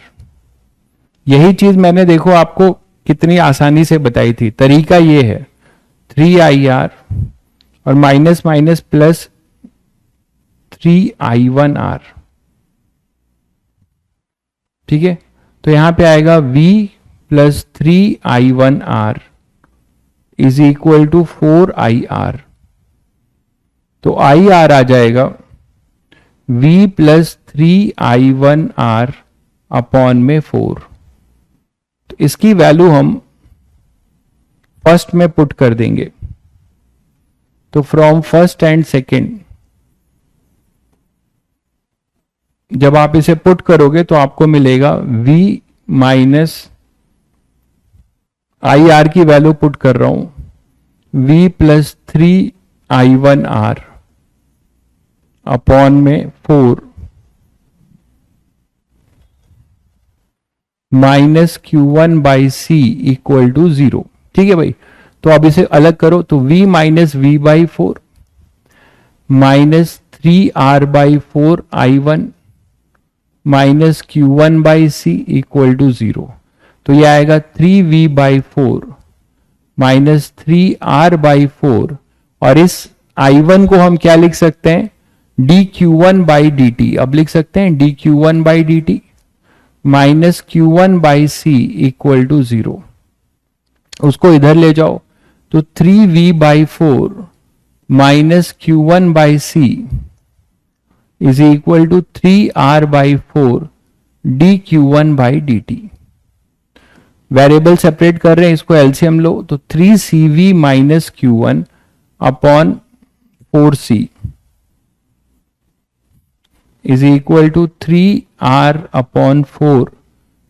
यही चीज मैंने देखो आपको कितनी आसानी से बताई थी, तरीका ये है, 3IR और माइनस माइनस प्लस 3I1R। ठीक है, तो यहां पे आएगा V plus 3I1R is equal to 4IR। तो IR आ जाएगा V प्लस 3I1R अपॉन में 4। तो इसकी वैल्यू हम फर्स्ट में पुट कर देंगे, तो फ्रॉम फर्स्ट एंड सेकेंड जब आप इसे पुट करोगे तो आपको मिलेगा V माइनस IR की वैल्यू पुट कर रहा हूं, V प्लस 3I1R अपॉन में 4 minus Q1 by C equal to 0। ठीक है भाई, तो अब इसे अलग करो, तो V minus V by 4 minus 3R by 4I1 minus Q1 by C equal to 0। तो ये आएगा 3V by 4 minus 3R by 4, और इस I1 को हम क्या लिख सकते हैं, dQ1 बाई dt। अब लिख सकते हैं dQ1 by dt minus Q1 by C equal to 0। उसको इधर ले जाओ, तो 3V by 4 minus Q1 by C is equal to 3R by 4 dQ1 by dt। Variable separate कर रहे हैं, इसको एलसीएम लो, तो 3CV minus Q1 upon 4C is equal to 3R upon 4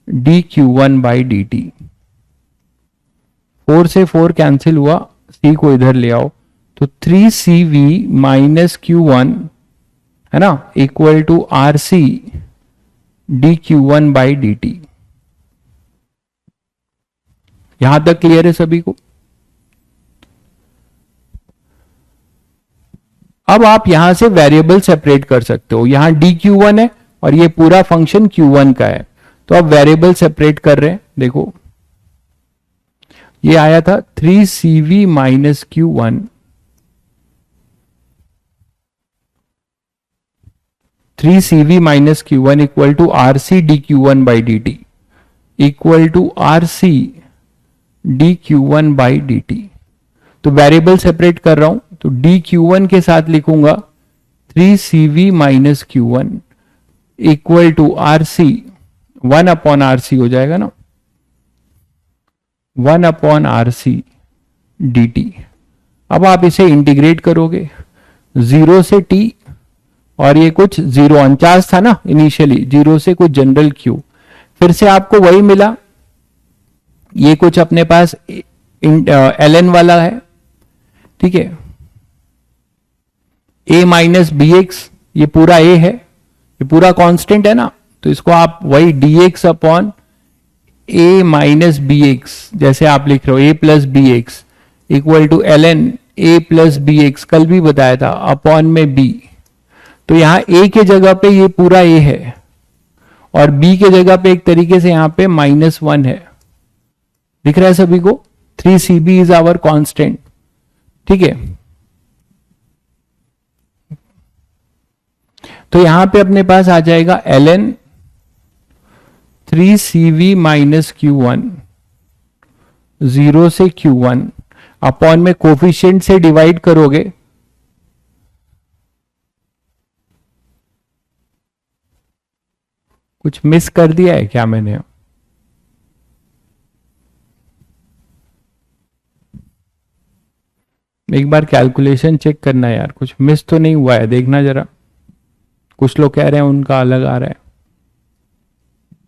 dQ1 by dt। 4 से 4 कैंसिल हुआ, C को इधर ले आओ, तो 3CV माइनस Q1, है ना, इक्वल टू RC dq1/dt। यहां तक क्लियर है सभी को? अब आप यहां से वेरिएबल सेपरेट कर सकते हो। यहां dq1 है और ये पूरा फंक्शन q1 का है, तो अब वेरिएबल सेपरेट कर रहे हैं। देखो ये आया था 3cv minus q1, 3cv minus q1 equal to rc dq1/dt equal to rc dq1/dt। तो वेरिएबल सेपरेट कर रहा हूं, तो dq1 के साथ लिखूंगा 3cv minus q1 equal to rc, 1/rc हो जाएगा ना, 1/rc dt। अब आप इसे इंटीग्रेट करोगे 0 से t, और ये कुछ 0 था ना इनिशियली, 0 से कुछ जनरल q, फिर से आपको वही मिला। ये कुछ अपने पास ln वाला है, ठीक है, a माइनस बी एक्स, ये पूरा a है, ये पूरा कांस्टेंट है ना, तो इसको आप वही dx upon a minus b x जैसे आप लिख रहे हो, a plus b x equal to ln a plus b x, कल भी बताया था, अपॉन में b। तो यहां a के जगह पे ये पूरा a है, और b के जगह पे एक तरीके से यहां पे -1 है। दिख रहा है सभी को? 3cb इज आवर कांस्टेंट, ठीक है। तो यहां पे अपने पास आ जाएगा ln 3cv माइनस q1, 0 से q1 अपॉन में कोफिशिएंट से डिवाइड करोगे, कुछ मिस कर दिया है क्या मैंने? एक बार कैलकुलेशन चेक करना यार, कुछ मिस तो नहीं हुआ है, देखना जरा। कुछ लोग कह रहे हैं उनका अलग आ रहा है,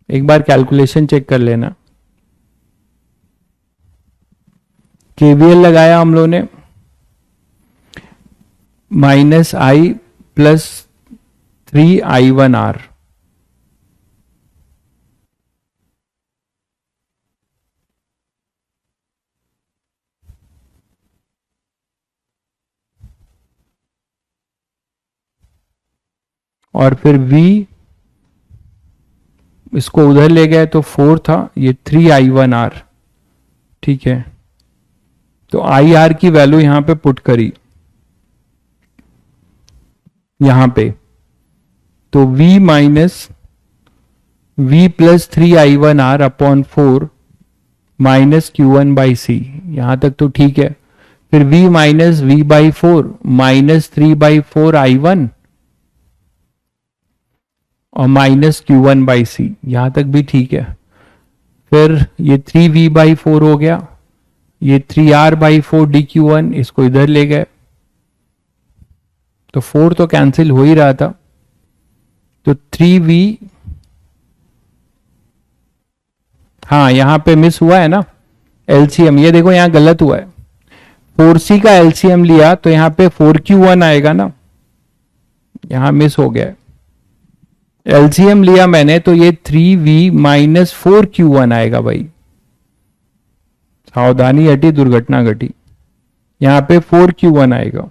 एक बार कैलकुलेशन चेक कर लेना। केवीएल लगाया हम लोगों ने, -i प्लस 3i1r, और फिर v इसको उधर ले गए तो 4 था, ये 3i1r, ठीक है। तो आई आर की वैल्यू यहां पे पुट करी यहां पे, तो v minus v plus 3i1r upon 4 minus q1/c, यहां तक तो ठीक है। फिर v minus v/4 minus 3/4i1 और माइनस q1/c, यहां तक भी ठीक है। फिर ये 3v/4 हो गया, ये 3r/4 dq1, इसको इधर ले गए, तो 4 तो कैंसिल हो ही रहा था, तो 3v, हाँ यहां पे मिस हुआ है ना एलसीएम, ये देखो यहां गलत हुआ है, 4c का एलसीएम लिया तो यहां पे 4q1 आएगा ना, यहां मिस हो गया। एलसीएम लिया मैंने तो ये 3v माइनस 4q1 आएगा भाई, सावधानी हटी दुर्घटना घटी, यहां पे 4q1 आएगा।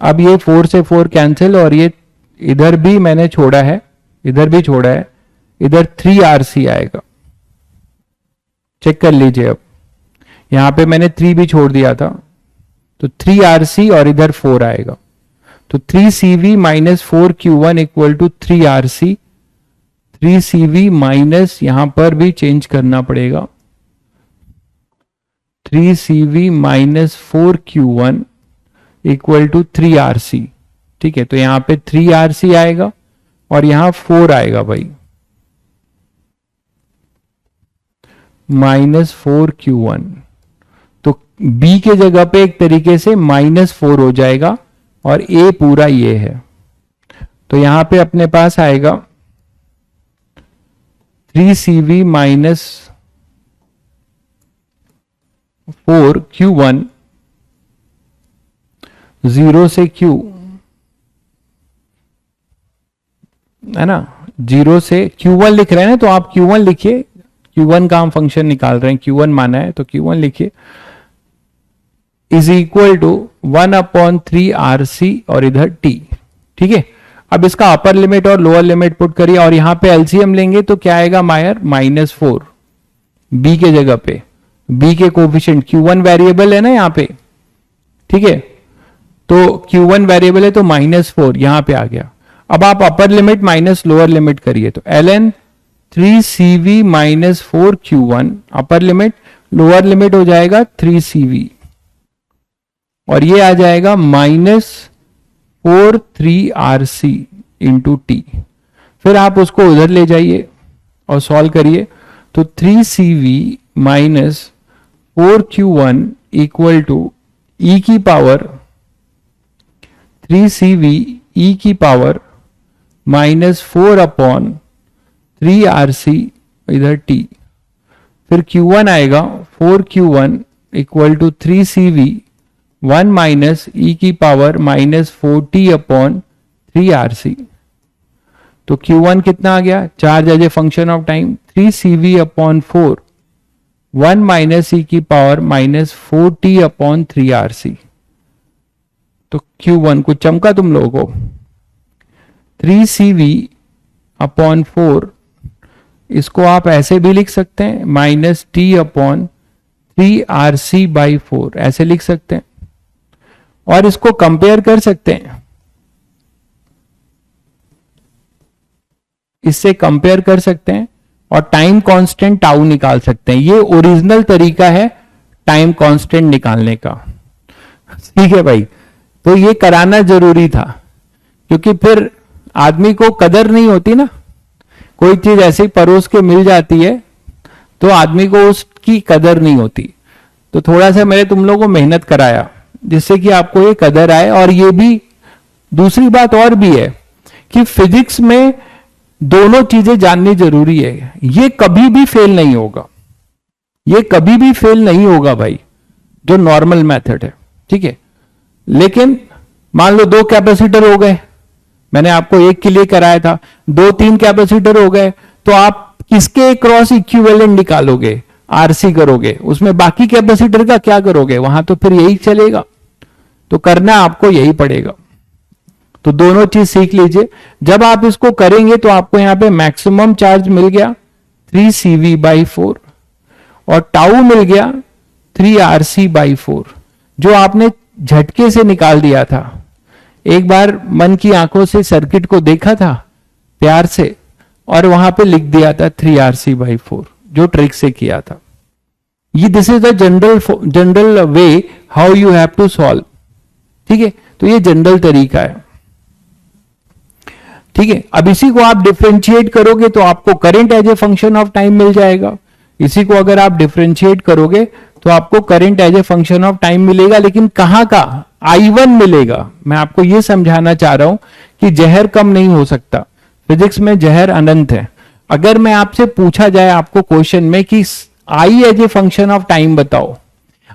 अब ये 4 से 4 कैंसिल, और ये इधर भी मैंने छोड़ा है, इधर भी छोड़ा है, इधर 3rc आएगा, चेक कर लीजिए। अब यहां पे मैंने 3 भी छोड़ दिया था, तो 3rc और इधर 4 आएगा, तो 3cv minus 4q1 equal to 3rc, 3cv minus यहां पर भी चेंज करना पड़ेगा, 3cv minus 4q1 equal to 3rc, ठीक है। तो यहां पे 3rc आएगा और यहां 4 आएगा भाई, -4q1, तो b के जगह पे एक तरीके से -4 हो जाएगा, और a पूरा ये है, तो यहां पे अपने पास आएगा 3cv माइनस 4q1, 0 से q, है ना, 0 से Q1 लिख रहे हैं ना, तो आप Q1 लिखिए, Q1 का हम फंक्शन निकाल रहे हैं, Q1 माना है तो Q1 लिखिए, इज इक्वल टू 1/3 RC और इधर T। ठीक है, अब इसका अपर लिमिट और लोअर लिमिट पुट करिए और यहां पे एलसीएम लेंगे तो क्या आएगा मायर, -4 B के जगह पे, B के कोफिशिएंट, Q1 वेरिएबल है ना यहाँ पे, ठीक है, तो Q1 वेरिएबल है तो -4 यहां पे आ गया। अब आप upper limit minus lower limit करिए तो ln 3CV - 4Q1 upper limit, lower limit हो जाएगा 3CV और ये आ जाएगा -43RC इंटू T। फिर आप उसको उधर ले जाइए और सॉल्व करिए तो 3CV - 4Q1 equal to e की पावर 3CV e की पावर -4/3RC इधर T। फिर Q1 आएगा 4Q1 equal to 3CV 1 minus e की पावर -4T/3RC। तो Q1 कितना आ गया, charge as a function of time 3CV/4 1 minus e की पावर -4T/3RC। तो Q1 को चमका तुम लोगों को, 3CV/4 इसको आप ऐसे भी लिख सकते हैं -T/3RC/4 ऐसे लिख सकते हैं और इसको कंपेयर कर सकते हैं, इससे कंपेयर कर सकते हैं और टाइम कांस्टेंट टाउ निकाल सकते हैं। ये ओरिजिनल तरीका है टाइम कांस्टेंट निकालने का। ठीक है भाई, तो ये कराना जरूरी था क्योंकि फिर आदमी को कदर नहीं होती ना, कोई चीज ऐसे ही परोस के मिल जाती है तो आदमी को उसकी कदर नहीं होती। तो थोड़ा सा मैंने तुम लोगों को मेहनत कराया जिससे कि आपको ये कदर आए। और ये भी दूसरी बात और भी है कि फिजिक्स में दोनों चीजें जाननी जरूरी है। ये कभी भी फेल नहीं होगा, ये कभी भी फेल नहीं होगा भाई, जो नॉर्मल मेथड है। ठीक है, लेकिन मान लो 2 कैपेसिटर हो गए, मैंने आपको एक के लिए कराया था, 2-3 कैपेसिटर हो गए, तो आप किसके क्रॉस इक्विवेलेंट निकालोगे, आरसी करोगे, उसमें बाकी कैपेसिटर का क्या करोगे, वहां तो फिर यही चलेगा। तो करना आपको यही पड़ेगा। तो दोनों चीज सीख लीजिए। जब आप इसको करेंगे तो आपको यहां पे मैक्सिमम चार्ज मिल गया 3CV/4 और टाउ मिल गया 3RC/4, जो आपने झटके से निकाल दिया था। एक बार मन की आंखों से सर्किट को देखा था प्यार से और वहां पे लिख दिया था 3RC/4, जो ट्रिक से किया था। ये this is the general way how you have to solve. ठीक है, तो ये जनरल तरीका है। ठीक है, अब इसी को आप डिफरेंशिएट करोगे तो आपको current as a function of time मिल जाएगा। इसी को अगर आप डिफरेंशिएट करोगे तो आपको current as a function of time मिलेगा, लेकिन कहां का, I1 मिलेगा। मैं आपको यह समझाना चाह रहा हूं कि जहर कम नहीं हो सकता, फिजिक्स में जहर अनंत है। अगर मैं आपसे पूछा जाए आपको क्वेश्चन में कि I as a function of time बताओ,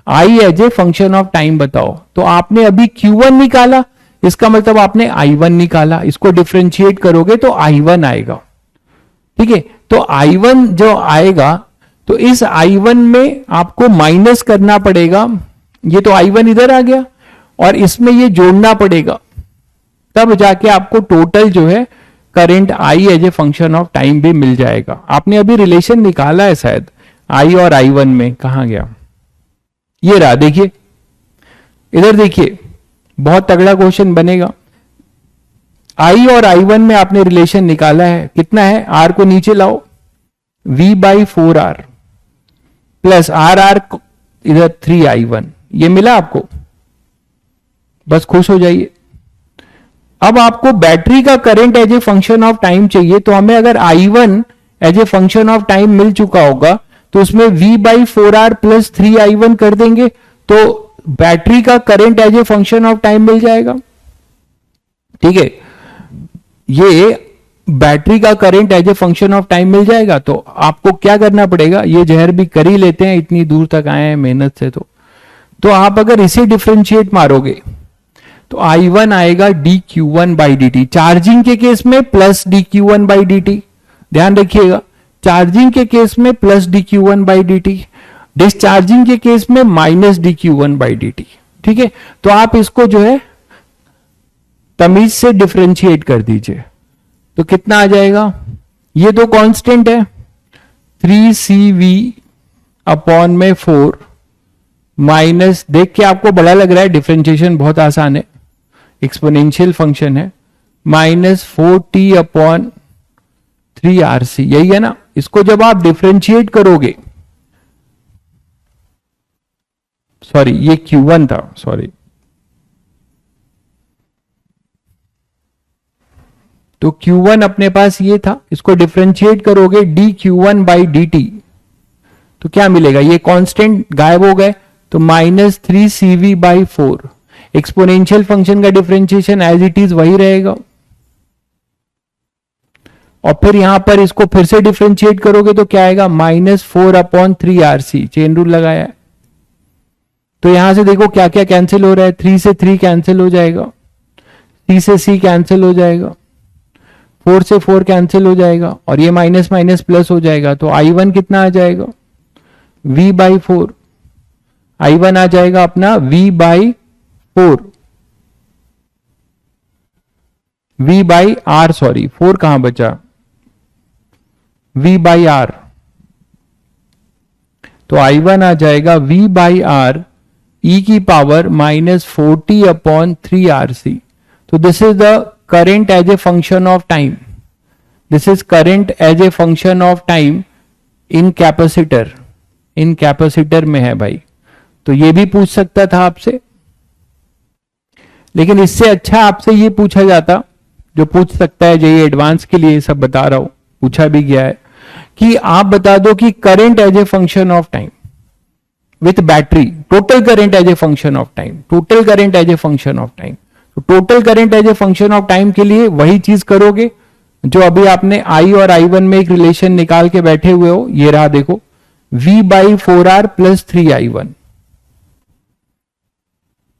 I as a function of time बताओ, तो आपने अभी Q1 निकाला, इसका मतलब आपने I1 निकाला। इसको डिफरेंशिएट करोगे तो I1 आएगा। ठीक है, तो I1 जो आएगा तो इस I1 में आपको माइनस करना पड़ेगा। ये तो I1 इधर आ गया और इसमें ये जोड़ना पड़ेगा, तब जाके आपको टोटल जो है current I as a function of time भी मिल जाएगा। आपने अभी रिलेशन निकाला है शायद I और I1 में, कहां गया, ये रहा, देखिए इधर देखिए, बहुत तगड़ा क्वेश्चन बनेगा। I और I1 में आपने रिलेशन निकाला है, कितना है, R को नीचे लाओ, V/4R प्लस RR इधर 3I1, ये मिला आपको, बस खुश हो जाइए। अब आपको बैटरी का current as a function of time चाहिए, तो हमें अगर I1 as a function of time मिल चुका होगा तो उसमें V/4R प्लस 3I1 कर देंगे तो बैटरी का current as a function of time मिल जाएगा। ठीक है, ये बैटरी का current as a function of time मिल जाएगा। तो आपको क्या करना पड़ेगा, ये जहर भी कर ही लेते हैं, इतनी दूर तक आए हैं मेहनत से, तो आप अगर इसे डिफरेंशिएट मारोगे तो I1 आएगा dq1 by D T. Charging के केस में plus dq1 by D T, ध्यान रखिएगा, चार्जिंग के केस में plus dq1 by D T, discharging के केस में minus dq1 by D T. ठीक है, तो आप इसको जो है तमीज से डिफरेंशिएट कर दीजिए, तो कितना आ जाएगा, ये तो कांस्टेंट है 3CV अपॉन में 4 माइनस, देख के आपको बड़ा लग रहा है, डिफरेंशिएशन बहुत आसान है, एक्सपोनेंशियल फंक्शन है, माइनस 4t अपॉन 3RC, यही है ना। इसको जब आप डिफरेंशिएट करोगे, सॉरी ये Q1 था, सॉरी, तो Q1 अपने पास ये था, इसको डिफरेंशिएट करोगे dQ1 बाई डी टी, तो क्या मिलेगा, ये कांस्टेंट गायब हो गए, तो minus 3CV by 4, exponential function का डिफरेंशिएशन एज इट इज वही रहेगा, और फिर यहां पर इसको फिर से डिफरेंशिएट करोगे तो क्या आएगा, minus 4 upon 3RC, chain rule लगाया है, तो यहां से देखो क्या क्या कैंसिल हो रहा है, 3 से 3 कैंसिल हो जाएगा, C से C कैंसिल हो जाएगा, 4 से 4 कैंसिल हो जाएगा, और ये माइनस माइनस प्लस हो जाएगा, तो I1 कितना आ जाएगा, V बाई 4, I1 आ जाएगा अपना V by 4, V by R, sorry 4 कहां बचा, V बाई R, तो I1 आ जाएगा V बाई R e की पावर माइनस 40 अपॉन 3RC। तो this is the current as a function of time, this is current as a function of time in capacitor, in capacitor में है भाई। तो ये भी पूछ सकता था आपसे, लेकिन इससे अच्छा आपसे ये पूछा जाता, जो पूछ सकता है जेईई एडवांस के लिए सब बता रहा हूं, पूछा भी गया है, कि आप बता दो कि current as a function of time with battery, total current as a function of time, total current as a function of time. तो total current as a function of time के लिए वही चीज करोगे जो अभी आपने I और I1 में एक रिलेशन निकाल के बैठे हुए हो, ये रहा देखो, V by 4R plus 3I1,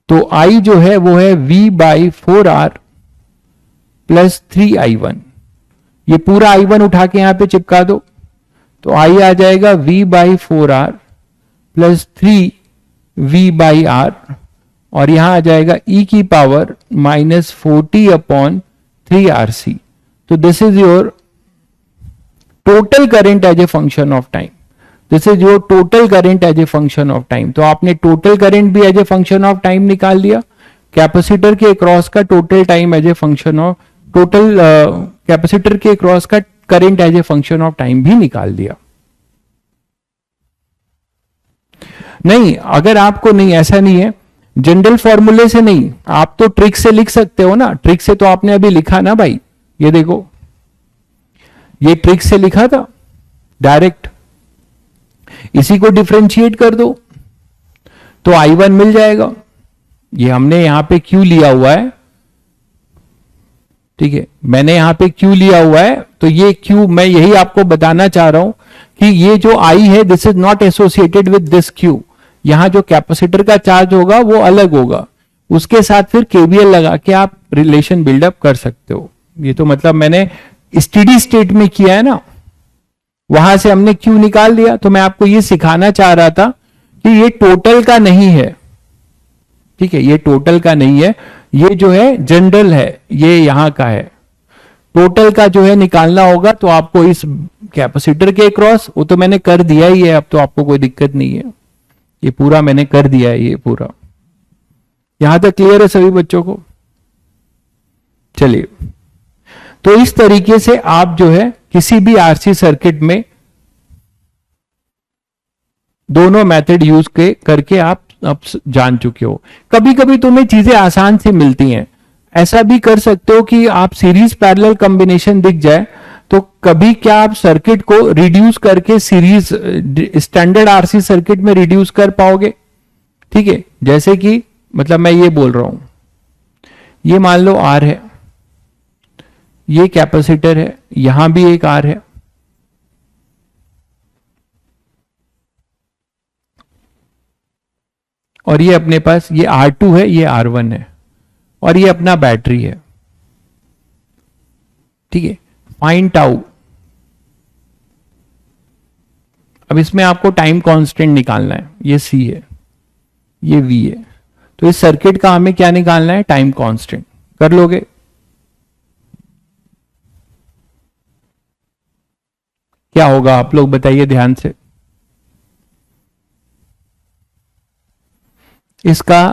तो I जो है वो है V by 4R plus 3I1, ये पूरा I1 उठा के यहां पे चिपका दो, तो I आ जाएगा V by 4R plus 3V by R, और यहां आ जाएगा e की पावर माइनस 40 अपॉन 3RC। तो this is your total current as a function of time, this is your total current as a function of time. तो आपने total current भी as a function of time निकाल लिया, capacitor के across का total time as a function of, total capacitor के across का current as a function of time भी निकाल दिया। नहीं, अगर आपको नहीं, ऐसा नहीं है, जनरल फॉर्मूले से नहीं, आप तो ट्रिक से लिख सकते हो ना, ट्रिक से तो आपने अभी लिखा ना भाई, ये देखो, ये ट्रिक से लिखा था डायरेक्ट, इसी को डिफरेंशिएट कर दो तो I1 मिल जाएगा, ये हमने यहां पे Q लिया हुआ है, ठीक है, मैंने यहां पे Q लिया हुआ है, तो ये Q, मैं यही आपको बताना चाह रहा हूं कि ये जो I है this is not associated with this Q, यहां जो कैपेसिटर का चार्ज होगा वो अलग होगा, उसके साथ फिर KVL लगा के आप रिलेशन बिल्डअप कर सकते हो। ये तो मतलब मैंने स्टेडी स्टेट में किया है ना, वहां से हमने Q निकाल लिया, तो मैं आपको ये सिखाना चाह रहा था कि ये टोटल का नहीं है, ठीक है, ये टोटल का नहीं है, ये जो है जनरल है, ये यहां का है, टोटल का जो है निकालना होगा, तो आपको इस कैपेसिटर के क्रॉस, वो तो मैंने कर दिया ही है, अब तो आपको कोई दिक्कत नहीं है, ये पूरा मैंने कर दिया है, ये पूरा यहां तक क्लियर है सभी बच्चों को। चलिए, तो इस तरीके से आप जो है किसी भी आरसी सर्किट में दोनों मेथड यूज करके आप अब जान चुके हो। कभी कभी तुम्हें चीजें आसान से मिलती हैं, ऐसा भी कर सकते हो कि आप सीरीज पैरेलल कॉम्बिनेशन दिख जाए, तो कभी क्या आप सर्किट को रिड्यूस करके सीरीज स्टैंडर्ड आरसी सर्किट में रिड्यूस कर पाओगे, ठीक है, जैसे कि मतलब मैं ये बोल रहा हूं, ये मान लो आर है, ये कैपेसिटर है, यहां भी एक आर है, और ये अपने पास ये R2 है, ये R1 है, और ये अपना बैटरी है, ठीक है। Find tau. अब इसमें आपको टाइम कांस्टेंट निकालना है, ये सी है, ये वी है, तो इस सर्किट का हमें क्या निकालना है, टाइम कांस्टेंट। कर लोगे? क्या होगा आप लोग बताइए ध्यान से। इसका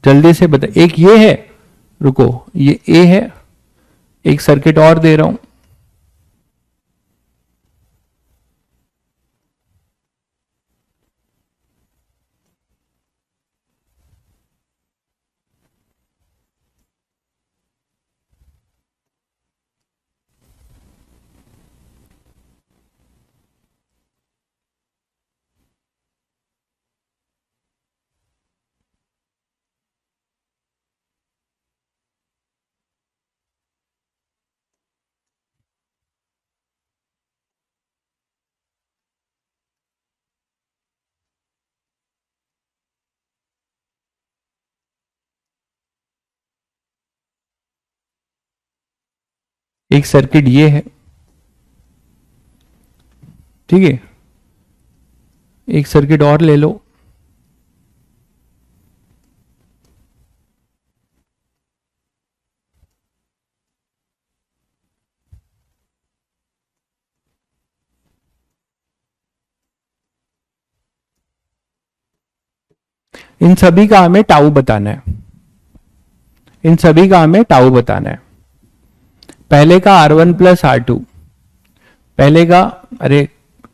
जल्दी से बता, एक ये है, रुको, ये ए है, एक सर्किट और दे रहा हूं, एक सर्किट ये है, ठीक है, एक सर्किट और ले लो, इन सभी का हमें टाउ बताना है, इन सभी का हमें टाउ बताना है। पहले का R1 प्लस R2, पहले का, अरे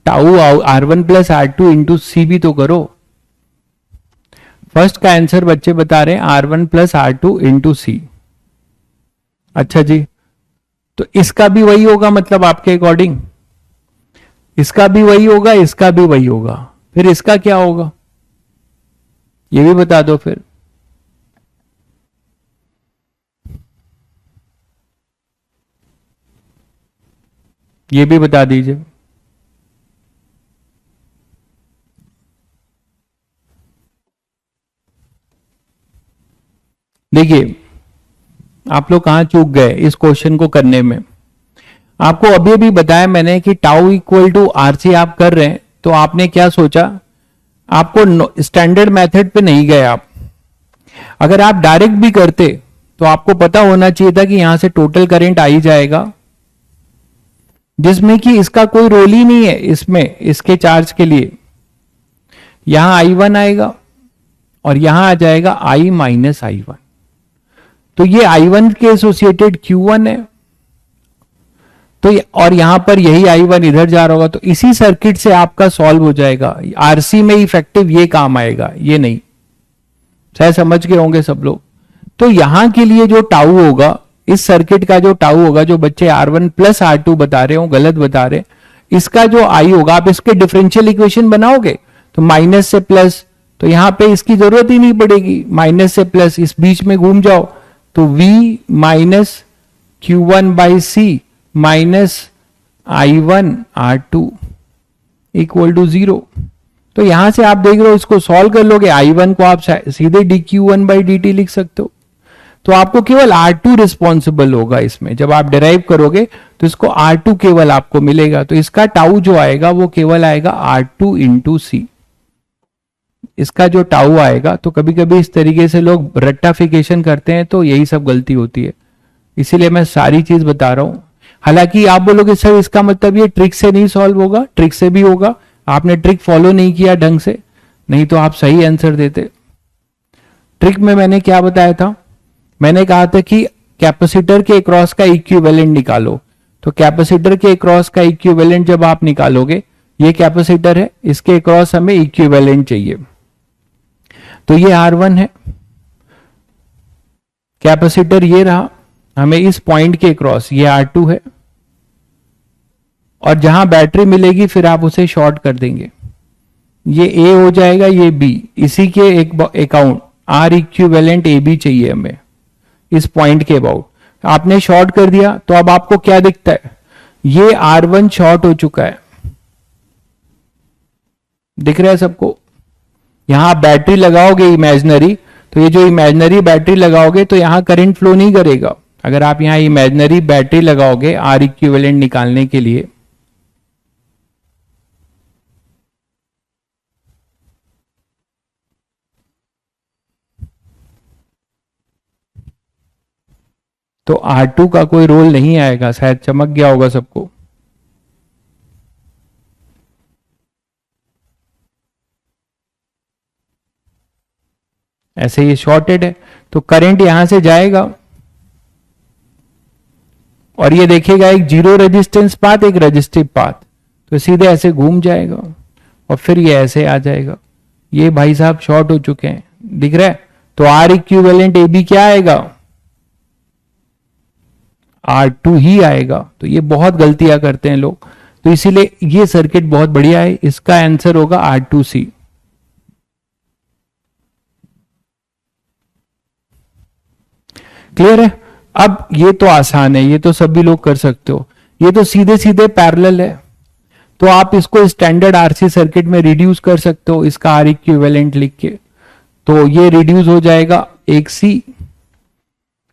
tau R1 plus R2 into सी भी तो करो। फर्स्ट का आंसर बच्चे बता रहे हैं R1 प्लस R2 इंटू सी। अच्छा जी, तो इसका भी वही होगा, मतलब आपके अकॉर्डिंग इसका भी वही होगा, इसका भी वही होगा, फिर इसका क्या होगा ये भी बता दो फिर। ये भी बता दीजिए। देखिए आप लोग कहां चूक गए इस क्वेश्चन को करने में। आपको अभी अभी बताया मैंने कि टाउ इक्वल टू आरसी आप कर रहे हैं, तो आपने क्या सोचा, आपको स्टैंडर्ड मेथड पे नहीं गए आप। अगर आप डायरेक्ट भी करते तो आपको पता होना चाहिए था कि यहां से टोटल करंट आ ही जाएगा, जिसमें कि इसका कोई रोल ही नहीं है इसमें, इसके चार्ज के लिए। यहां I1 आएगा और यहां आ जाएगा I माइनस I1, तो ये I1 के एसोसिएटेड Q1 है, तो और यहां पर यही I1 इधर जा रहा होगा, तो इसी सर्किट से आपका सॉल्व हो जाएगा। आरसी में इफेक्टिव ये काम आएगा, ये नहीं। शायद समझ गए होंगे सब लोग। तो यहां के लिए जो टाउ होगा, इस सर्किट का जो टाउ होगा, जो बच्चे R1 प्लस R2 बता रहे हो गलत बता रहे, इसका जो आई होगा, आप इसके डिफरेंशियल इक्वेशन बनाओगे तो माइनस से प्लस, तो यहां पे इसकी जरूरत ही नहीं पड़ेगी, माइनस से प्लस इस बीच में घूम जाओ, तो V minus Q1 by C minus I1 R2 equal to 0। तो यहां से आप देख रहे हो, इसको सॉल्व कर लोगे, I1 को आप सीधे dQ1 बाई dt लिख सकते हो, तो आपको केवल R2 रिस्पॉन्सिबल होगा इसमें। जब आप डिराइव करोगे तो इसको R2 केवल आपको मिलेगा, तो इसका टाउ जो आएगा वो केवल आएगा R2 इंटू सी, इसका जो टाउ आएगा। तो कभी कभी इस तरीके से लोग रेक्टाफिकेशन करते हैं, तो यही सब गलती होती है, इसीलिए मैं सारी चीज बता रहा हूं। हालांकि आप बोलोगे सर इसका मतलब ये ट्रिक से नहीं सॉल्व होगा, ट्रिक से भी होगा, आपने ट्रिक फॉलो नहीं किया ढंग से, नहीं तो आप सही आंसर देते। ट्रिक में मैंने क्या बताया था, मैंने कहा था कि कैपेसिटर के अक्रॉस का इक्विवेलेंट निकालो, तो कैपेसिटर के अक्रॉस का इक्विवेलेंट जब आप निकालोगे, ये कैपेसिटर है, इसके अक्रॉस हमें इक्विवेलेंट चाहिए, तो ये R1 है, कैपेसिटर ये रहा, हमें इस पॉइंट के क्रॉस ये R2 है, और जहां बैटरी मिलेगी फिर आप उसे शॉर्ट कर देंगे, ये A हो जाएगा, ये B, इसी के एक अकाउंट R इक्विवेलेंट AB चाहिए हमें इस पॉइंट के अबाउट। आपने शॉर्ट कर दिया, तो अब आपको क्या दिखता है, ये R1 शॉर्ट हो चुका है, दिख रहा है सबको। यहां आप बैटरी लगाओगे इमेजिनरी, तो ये जो इमेजिनरी बैटरी लगाओगे तो यहाँ करंट फ्लो नहीं करेगा। अगर आप यहाँ इमेजिनरी बैटरी लगाओगे आर इक्विवेलेंट निकालने के लिए, तो R2 का कोई रोल नहीं आएगा। शायद चमक गया होगा सबको। ऐसे ये शॉर्टेड है तो करंट यहां से जाएगा और ये देखेगा एक जीरो रेजिस्टेंस पाथ, एक रेजिस्टिव पाथ, तो सीधे ऐसे घूम जाएगा और फिर ये ऐसे आ जाएगा। ये भाई साहब शॉर्ट हो चुके हैं, दिख रहा है। तो आर इक्विवेलेंट ए बी क्या आएगा? R2 ही आएगा। तो ये बहुत गलतियां करते हैं लोग, तो इसीलिए ये सर्किट बहुत बढ़िया है। इसका आंसर होगा R2C। क्लियर है? अब ये तो आसान है, ये तो सभी लोग कर सकते हो। ये तो सीधे सीधे पैरेलल है, तो आप इसको स्टैंडर्ड आरसी सर्किट में रिड्यूस कर सकते हो, इसका आर इक्विवेलेंट लिख के। तो ये रिड्यूस हो जाएगा एक सी,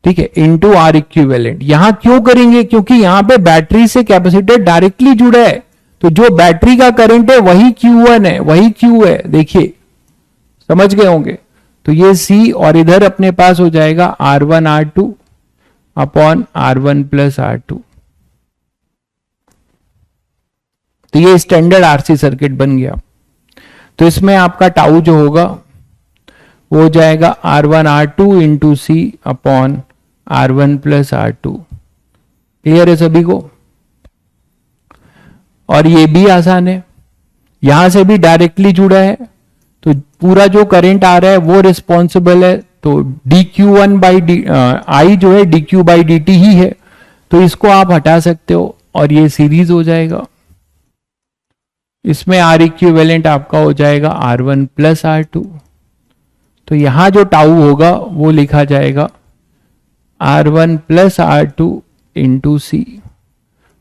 ठीक है, इनटू आर इक्विवेलेंट। यहां क्यों करेंगे? क्योंकि यहां पे बैटरी से कैपेसिटर डायरेक्टली जुड़ा है, तो जो बैटरी का करंट है वही Q1 है, वही Q है। देखिए, समझ गए होंगे। तो ये C और इधर अपने पास हो जाएगा R1 R2 upon R1 plus R2। तो ये स्टैंडर्ड आरसी सर्किट बन गया। तो इसमें आपका टाउ जो होगा वो हो जाएगा R1 R2 into c upon R1 plus R2। Clear है सभी को? और ये भी आसान है, यहां से भी डायरेक्टली जुड़ा है, तो पूरा जो करंट आ रहा है वो रिस्पॉन्सिबल है। तो dq1 बाई आई जो है dq बाई dt ही है, तो इसको आप हटा सकते हो और ये सीरीज हो जाएगा। इसमें आर इक्विवेलेंट आपका हो जाएगा R1 प्लस R2। तो यहां जो टाउ होगा वो लिखा जाएगा R1 प्लस R2 इंटू सी।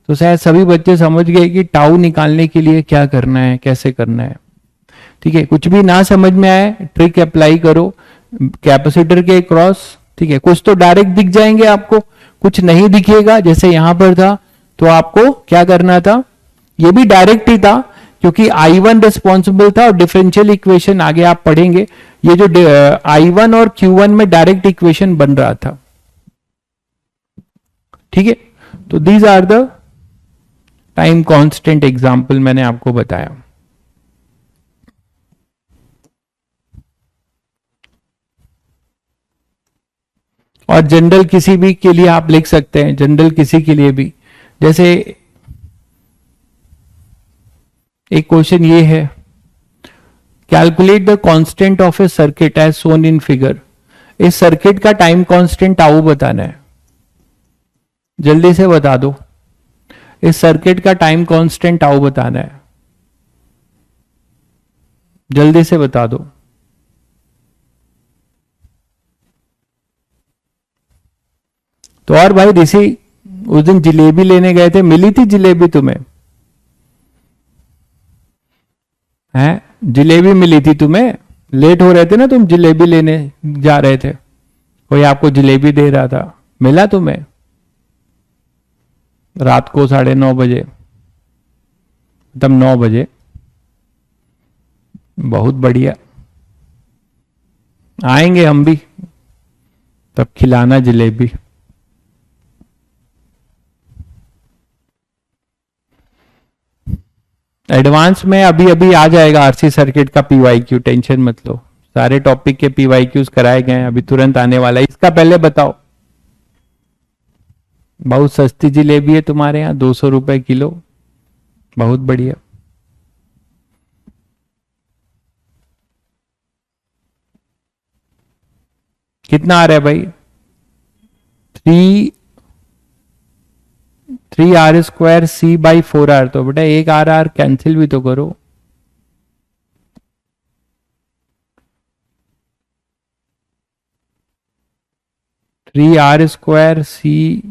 तो शायद सभी बच्चे समझ गए कि टाउ निकालने के लिए क्या करना है, कैसे करना है। ठीक है, कुछ भी ना समझ में आए ट्रिक अप्लाई करो कैपेसिटर के क्रॉस। ठीक है, कुछ तो डायरेक्ट दिख जाएंगे आपको, कुछ नहीं दिखेगा, जैसे यहां पर था, तो आपको क्या करना था, ये भी डायरेक्ट ही था क्योंकि I1 रिस्पॉन्सिबल था और डिफरेंशियल इक्वेशन आगे आप पढ़ेंगे। ये जो I1 और Q1 में डायरेक्ट इक्वेशन बन रहा था। ठीक है, तो these are the time constant example मैंने आपको बताया। और जनरल किसी भी के लिए आप लिख सकते हैं, जनरल किसी के लिए भी। जैसे एक क्वेश्चन ये है, calculate the constant of a circuit as shown in figure. इस सर्किट का टाइम कांस्टेंट टाउ बताना है, जल्दी से बता दो। इस सर्किट का टाइम कांस्टेंट टाउ बताना है, जल्दी से बता दो। तो और भाई ऋषि, उस दिन जिलेबी लेने गए थे, मिली थी जिलेबी तुम्हें? हैं, जिलेबी मिली थी तुम्हें? लेट हो रहे थे ना तुम, जिलेबी लेने जा रहे थे, कोई आपको जिलेबी दे रहा था, मिला तुम्हें? रात को 9:30 बजे, तब 9 बजे। बहुत बढ़िया, आएंगे हम भी, तब खिलाना जिलेबी। एडवांस में अभी अभी आ जाएगा आरसी सर्किट का पीवाईक्यू, टेंशन मत लो। सारे टॉपिक के पीवाईक्यूज कराए गए हैं, अभी तुरंत आने वाला है। इसका पहले बताओ, बहुत सस्ती जिलेबी है तुम्हारे यहाँ, 200 रुपए किलो, बहुत बढ़िया। कितना आ रहा है भाई? 3r² C/4r। तो बेटा एक R कैंसिल भी तो करो। R²C,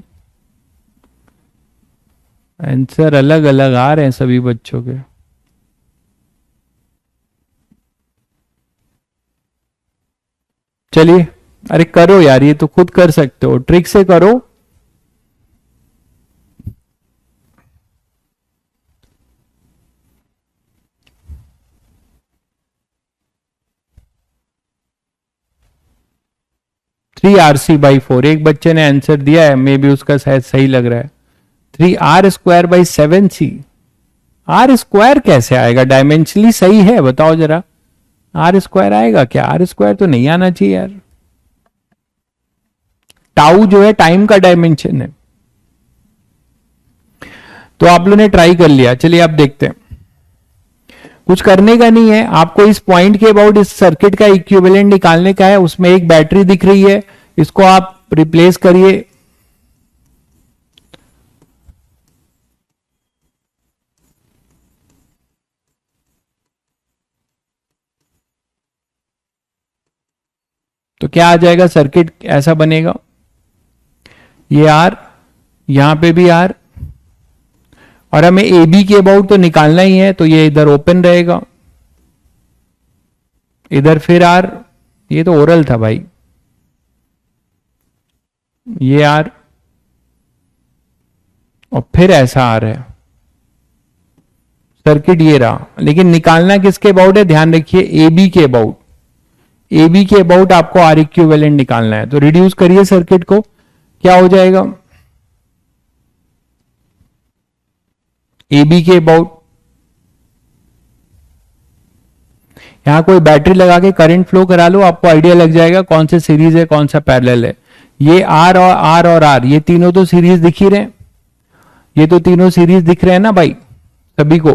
आंसर अलग अलग आ रहे हैं सभी बच्चों के। चलिए, अरे करो यार, ये तो खुद कर सकते हो, ट्रिक से करो। Three R C by four, एक बच्चे ने आंसर दिया है, मे बी उसका शायद सही लग रहा है। 3r² / 7c, आर स्क्वायर कैसे आएगा? डायमेंशनली सही है, बताओ जरा, आर स्क्वायर आएगा क्या? आर स्क्वायर तो नहीं आना चाहिए यार। टाउ जो है टाइम का डायमेंशन है। तो आप लोगों ने ट्राई कर लिया, चलिए आप देखते हैं। कुछ करने का नहीं है आपको, इस पॉइंट के अबाउट इस सर्किट का इक्विवेलेंट निकालने का है। उसमें एक बैटरी दिख रही है, इसको आप रिप्लेस करिए। तो क्या आ जाएगा? सर्किट ऐसा बनेगा, ये आर, यहां पे भी आर, और हमें ए बी के अबाउट तो निकालना ही है, तो ये इधर ओपन रहेगा, इधर फिर आर, ये तो ओरल था भाई, ये आर, और फिर ऐसा आर है। सर्किट ये रहा, लेकिन निकालना किसके अबाउट है? ध्यान रखिए, ए बी के अबाउट, ए बी के अबाउट आपको आर इक्विवेलेंट निकालना है। तो रिड्यूस करिए सर्किट को, क्या हो जाएगा? ए बी के अबाउट, यहां कोई बैटरी लगा के करंट फ्लो करा लो, आपको आइडिया लग जाएगा कौन से सीरीज है कौन सा पैरेलल है। ये आर, ये तीनों तो सीरीज दिख ही रहे हैं, ये तो तीनों सीरीज दिख रहे हैं ना भाई सभी को।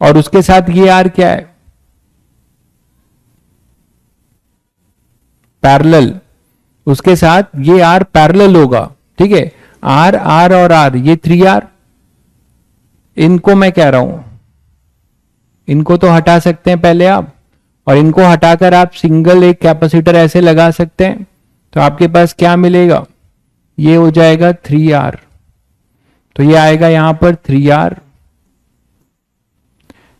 और उसके साथ ये आर क्या है? पैरेलल, उसके साथ ये आर पैरेलल होगा, ठीक है। आर आर और आर, ये 3r, इनको मैं कह रहा हूं, इनको तो हटा सकते हैं पहले आप, और इनको हटाकर आप सिंगल एक कैपेसिटर ऐसे लगा सकते हैं। तो आपके पास क्या मिलेगा? ये हो जाएगा 3r, तो ये आएगा यहां पर 3r,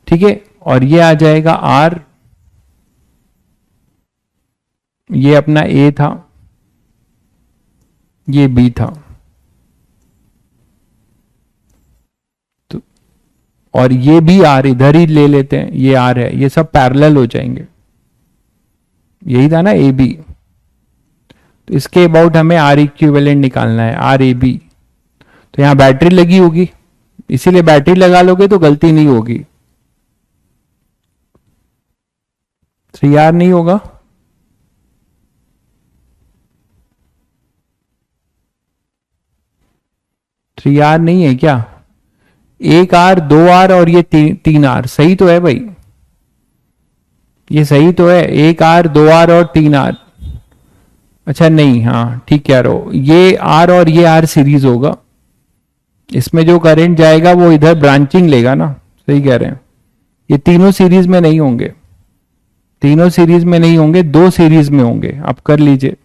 ठीक है। और ये आ जाएगा r, ये अपना a था, ये b था, तो और ये भी r इधर ही ले लेते हैं, ये r है, ये सब पैरेलल हो जाएंगे, यही था ना ए बी। तो इसके अबाउट हमें आर इक्विवेलेंट निकालना है, आर ए बी। तो यहां बैटरी लगी होगी, इसीलिए बैटरी लगा लोगे तो गलती नहीं होगी, 3r नहीं होगा। थ्री आर नहीं है क्या? एक आर, दो आर और ये तीन आर, सही तो है भाई, ये सही तो है, एक आर, दो आर और तीन आर। अच्छा नहीं, हाँ ठीक कह रहे हो, ये आर और ये आर सीरीज होगा, इसमें जो करंट जाएगा वो इधर ब्रांचिंग लेगा ना, सही कह रहे हैं। ये तीनों सीरीज में नहीं होंगे, तीनों सीरीज में नहीं होंगे, दो सीरीज में होंगे, आप कर लीजिए,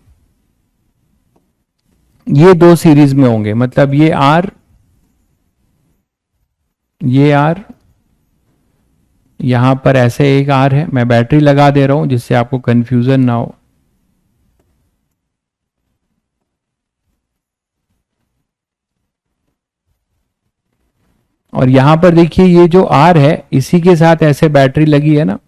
ये दो सीरीज में होंगे, मतलब ये आर, ये आर, यहां पर ऐसे एक आर है, मैं बैटरी लगा दे रहा हूं जिससे आपको कंफ्यूजन ना हो। और यहां पर देखिए ये जो आर है इसी के साथ ऐसे बैटरी लगी है ना,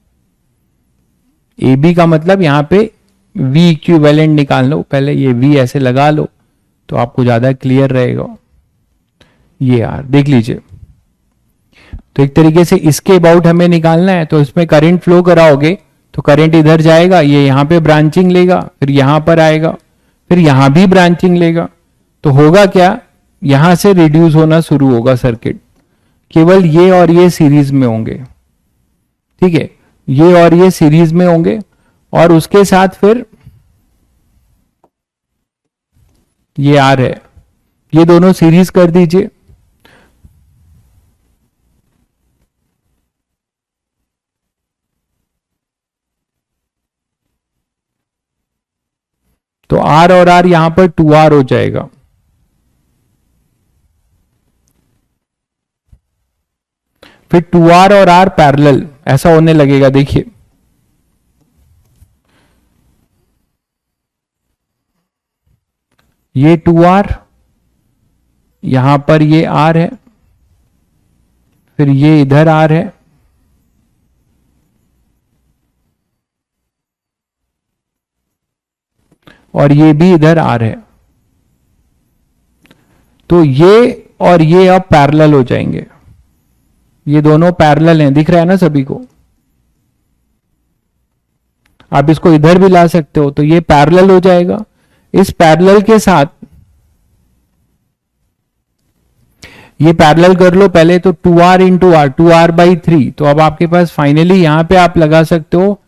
ए बी का मतलब यहां पे वी इक्विवेलेंट निकाल लो पहले, ये वी ऐसे लगा लो तो आपको ज्यादा क्लियर रहेगा। ये आर देख लीजिए, तो एक तरीके से इसके अबाउट हमें निकालना है, तो इसमें करंट फ्लो कराओगे तो करंट इधर जाएगा, ये यहां पे ब्रांचिंग लेगा, फिर यहां पर आएगा, फिर यहां भी ब्रांचिंग लेगा, तो होगा क्या, यहां से रिड्यूस होना शुरू होगा सर्किट, केवल ये और ये सीरीज में होंगे, ठीक है, ये और ये सीरीज में होंगे, और उसके साथ फिर ये आर है, ये दोनों सीरीज कर दीजिए, तो आर और आर यहां पर 2r हो जाएगा। फिर 2R और R पैरेलल ऐसा होने लगेगा। देखिए ये 2R, यहां पर ये R है, फिर ये इधर R है, और ये भी इधर R है। तो ये और ये अब पैरेलल हो जाएंगे, ये दोनों पैरेलल हैं, दिख रहा है ना सभी को। आप इसको इधर भी ला सकते हो, तो ये पैरेलल हो जाएगा। इस पैरेलल के साथ ये पैरेलल कर लो पहले, तो 2R इंटू आर, 2R/3। तो अब आपके पास फाइनली यहां पे आप लगा सकते हो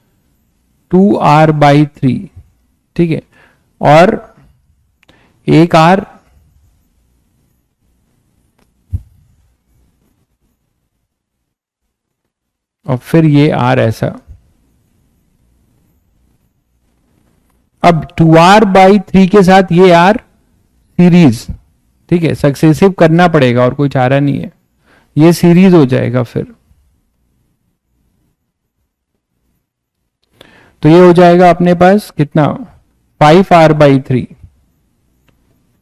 2R/3, ठीक है, और एक R और फिर ये R ऐसा। अब 2R/3 के साथ ये R सीरीज, ठीक है, सक्सेसिव करना पड़ेगा और कोई चारा नहीं है, ये सीरीज हो जाएगा। फिर तो ये हो जाएगा अपने पास कितना, 5R/3,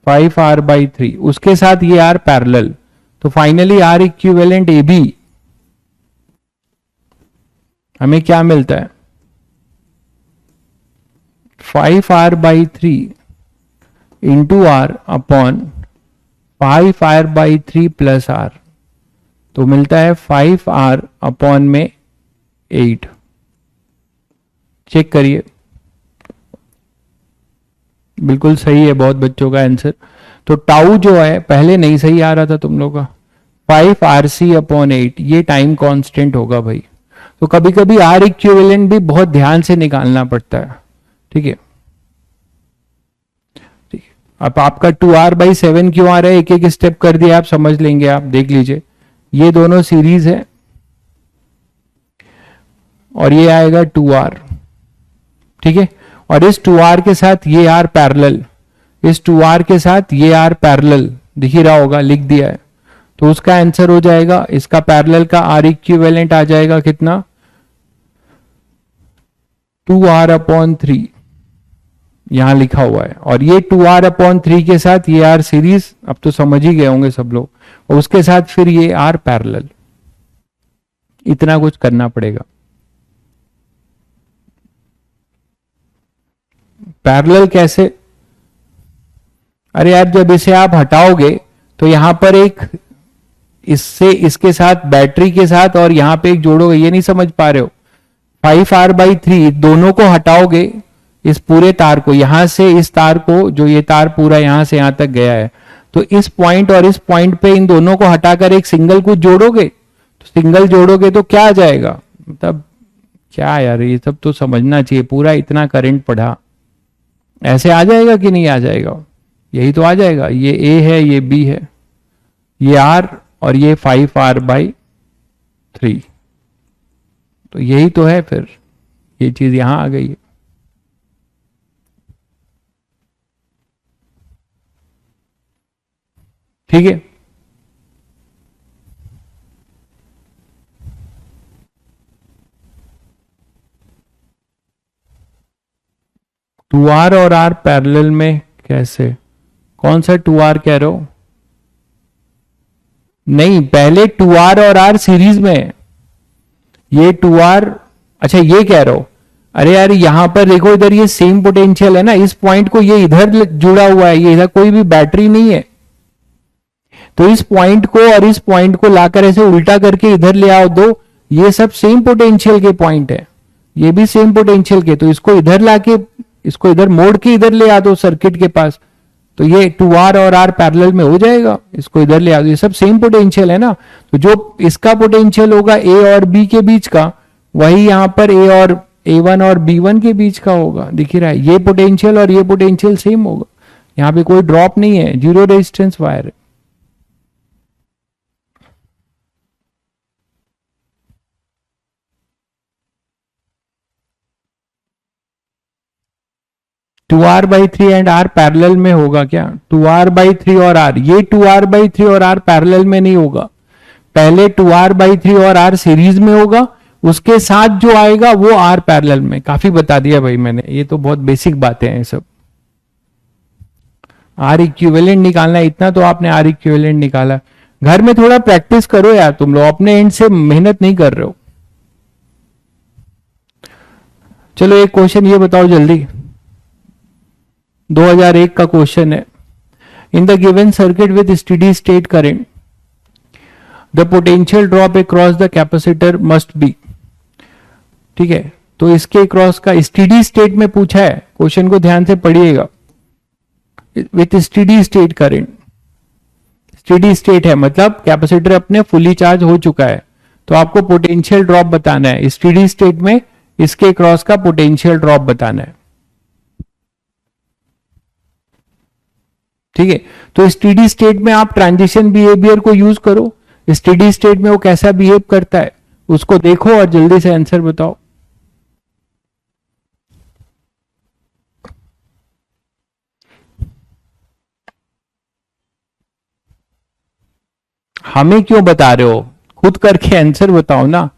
5R/3, उसके साथ ये R पैरेलल। तो फाइनली R इक्विवेलेंट AB हमें क्या मिलता है, 5R/3 into R upon 5R/3 plus R, तो मिलता है 5R अपॉन में 8। चेक करिए, बिल्कुल सही है बहुत बच्चों का आंसर। तो टाउ जो है पहले नहीं सही आ रहा था तुम लोग का, 5RC/8, ये टाइम कांस्टेंट होगा भाई। तो कभी कभी R इक्विवेलेंट भी बहुत ध्यान से निकालना पड़ता है, ठीक है। अब आपका 2R/7 क्यों आ रहा है, एक एक स्टेप कर दिया, आप समझ लेंगे, आप देख लीजिए। ये दोनों सीरीज है और ये आएगा 2R, ठीक है, और इस 2R के साथ ये R पैरेलल, इस 2R के साथ ये R पैरेलल, दिख ही रहा होगा, लिख दिया है। तो उसका आंसर हो जाएगा, इसका पैरेलल का R इक्विवेलेंट आ जाएगा कितना, 2R/3, यहां लिखा हुआ है। और ये 2R/3 के साथ ये R सीरीज, अब तो समझ ही गए होंगे सब लोग, और उसके साथ फिर ये R पैरेलल। इतना कुछ करना पड़ेगा। पैरेलल कैसे, अरे यार जब इसे आप हटाओगे तो यहां पर एक इससे इसके साथ बैटरी के साथ और यहां पे एक जोड़ोगे, ये नहीं समझ पा रहे हो। 5R/3 दोनों को हटाओगे, इस पूरे तार को, यहां से इस तार को, जो ये तार पूरा यहां से यहां तक गया है, तो इस पॉइंट और इस पॉइंट पे इन दोनों को हटाकर एक सिंगल को जोड़ोगे, तो सिंगल जोड़ोगे तो क्या आ जाएगा, मतलब क्या यार, ये सब तो समझना चाहिए। पूरा इतना करंट पढ़ा, ऐसे आ जाएगा कि नहीं आ जाएगा, यही तो आ जाएगा। ये A है, ये B है, ये R और ये 5R/3, तो यही तो है। फिर ये चीज यहां आ गई है। ठीक है, टू आर और R पैरेलल में कैसे, कौन सा 2R कह रहे हो, नहीं पहले 2R और R सीरीज में है, ये 2R, अच्छा ये कह रहे हो। अरे यार यहां पर देखो, इधर ये सेम पोटेंशियल है ना, इस पॉइंट को ये इधर जुड़ा हुआ है, ये इधर कोई भी बैटरी नहीं है, तो इस पॉइंट को और इस पॉइंट को लाकर ऐसे उल्टा करके इधर ले आओ दो, ये सब सेम पोटेंशियल के पॉइंट है, ये भी सेम पोटेंशियल के, तो इसको इधर लाके, इसको इधर मोड़ के इधर ले आ दो सर्किट के पास, तो ये 2R और R पैरेलल में हो जाएगा। इसको इधर ले आ दो, ये सब सेम पोटेंशियल है ना, तो जो इसका पोटेंशियल होगा A और B के बीच का, वही यहां पर A1 और B1 के बीच का होगा, दिख रहा है। ये पोटेंशियल और ये पोटेंशियल सेम होगा, यहां पे कोई ड्रॉप नहीं है, जीरो रेजिस्टेंस वायर है। Two R/3 and R parallel में होगा क्या, 2R/3 और R, ये 2R/3 और R पैरेलल में नहीं होगा। पहले 2R/3 और R सीरीज में होगा, उसके साथ जो आएगा वो R पैरेलल में। काफी बता दिया भाई मैंने, ये तो बहुत बेसिक बातें हैं सब। R इक्विवेलेंट निकालना है, इतना तो आपने R इक्विवेलेंट निकाला। घर में थोड़ा प्रैक्टिस करो यार, तुम लोग अपने एंड से मेहनत नहीं कर रहे हो। चलो एक क्वेश्चन ये बताओ जल्दी, 2001 का क्वेश्चन है। In the given circuit with steady state current the potential drop across the capacitor must be. ठीक है, तो इसके क्रॉस का स्टेडी स्टेट में पूछा है, क्वेश्चन को ध्यान से पढ़िएगा। With steady state current, steady state है मतलब कैपेसिटर अपने फुली चार्ज हो चुका है, तो आपको पोटेंशियल ड्रॉप बताना है। स्टेडी स्टेट में इसके क्रॉस का पोटेंशियल ड्रॉप बताना है। ठीक है, तो स्टेडी स्टेट में आप ट्रांजिशन बिहेवियर को यूज करो। स्टेडी स्टेट में वो कैसा बिहेव करता है उसको देखो और जल्दी से आंसर बताओ। हमें क्यों बता रहे हो, खुद करके आंसर बताओ ना।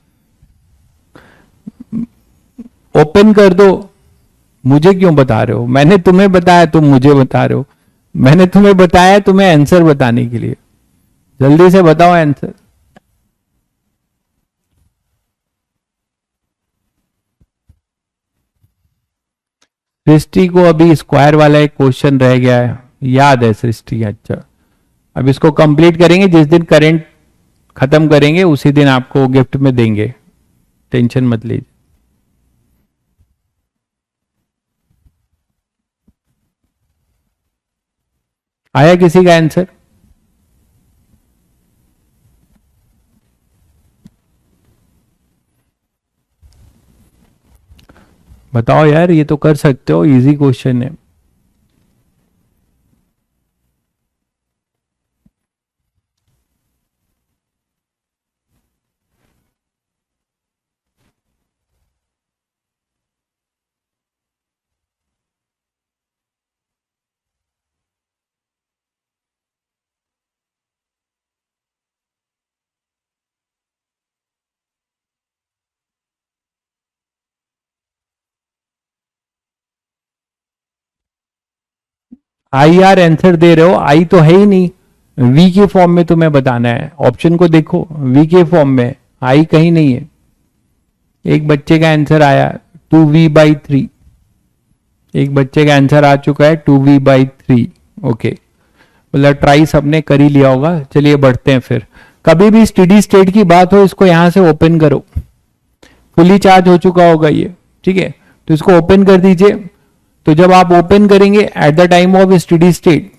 ओपन कर दो, मुझे क्यों बता रहे हो? मैंने तुम्हें बताया, तुम मुझे बता रहे हो। मैंने तुम्हें बताया तुम्हें आंसर बताने के लिए। जल्दी से बताओ आंसर। सृष्टि को अभी स्क्वायर वाला एक क्वेश्चन रह गया है, याद है सृष्टि? अच्छा, अब इसको कंप्लीट करेंगे, जिस दिन करंट खत्म करेंगे उसी दिन आपको गिफ्ट में देंगे, टेंशन मत लीजिए। आया किसी का आंसर? बताओ यार, ये तो कर सकते हो, इजी क्वेश्चन है। आई आर आंसर दे रहे हो, आई तो है ही नहीं, वी के फॉर्म में तुम्हें बताना है। ऑप्शन को देखो, वी के फॉर्म में, आई कहीं नहीं है। एक बच्चे का आंसर आया 2V/3, एक बच्चे का आंसर आ चुका है 2V/3। ओके, मतलब ट्राई सबने कर ही लिया होगा। चलिए बढ़ते हैं फिर। कभी भी स्टेडी स्टेट की बात हो, इसको यहां से ओपन करो, फुली चार्ज हो चुका होगा ये। ठीक है, तो इसको ओपन कर दीजिए। तो जब आप ओपन करेंगे at the time of steady state,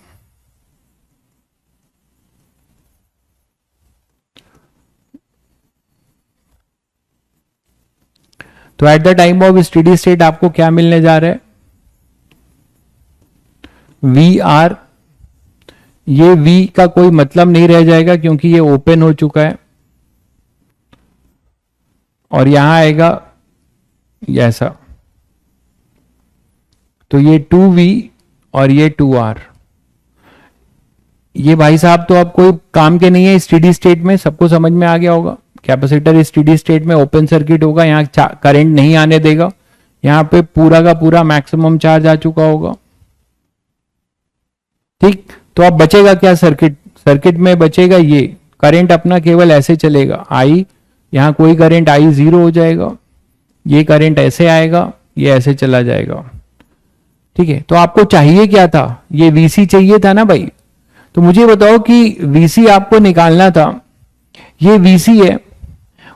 तो at the time of steady state आपको क्या मिलने जा रहा है? We are. ये वी का कोई मतलब नहीं रह जाएगा क्योंकि ये ओपन हो चुका है, और यहां आएगा ऐसा, तो ये 2V और ये 2R। ये भाई साहब तो अब कोई काम के नहीं है स्टेडी स्टेट में, सबको समझ में आ गया होगा। कैपेसिटर स्टेडी स्टेट में ओपन सर्किट होगा, यहाँ करंट नहीं आने देगा, यहाँ पे पूरा का पूरा मैक्सिमम चार्ज आ चुका होगा। ठीक, तो अब बचेगा क्या सर्किट? सर्किट में बचेगा ये करंट अपना केवल ऐसे चलेगा, आई, यहाँ कोई करंट आई जीरो हो जाएगा, ये करंट ऐसे आएगा, ये ऐसे चला जाएगा। ठीक है, तो आपको चाहिए क्या था? ये वीसी चाहिए था ना भाई। तो मुझे बताओ कि वीसी आपको निकालना था, ये वीसी है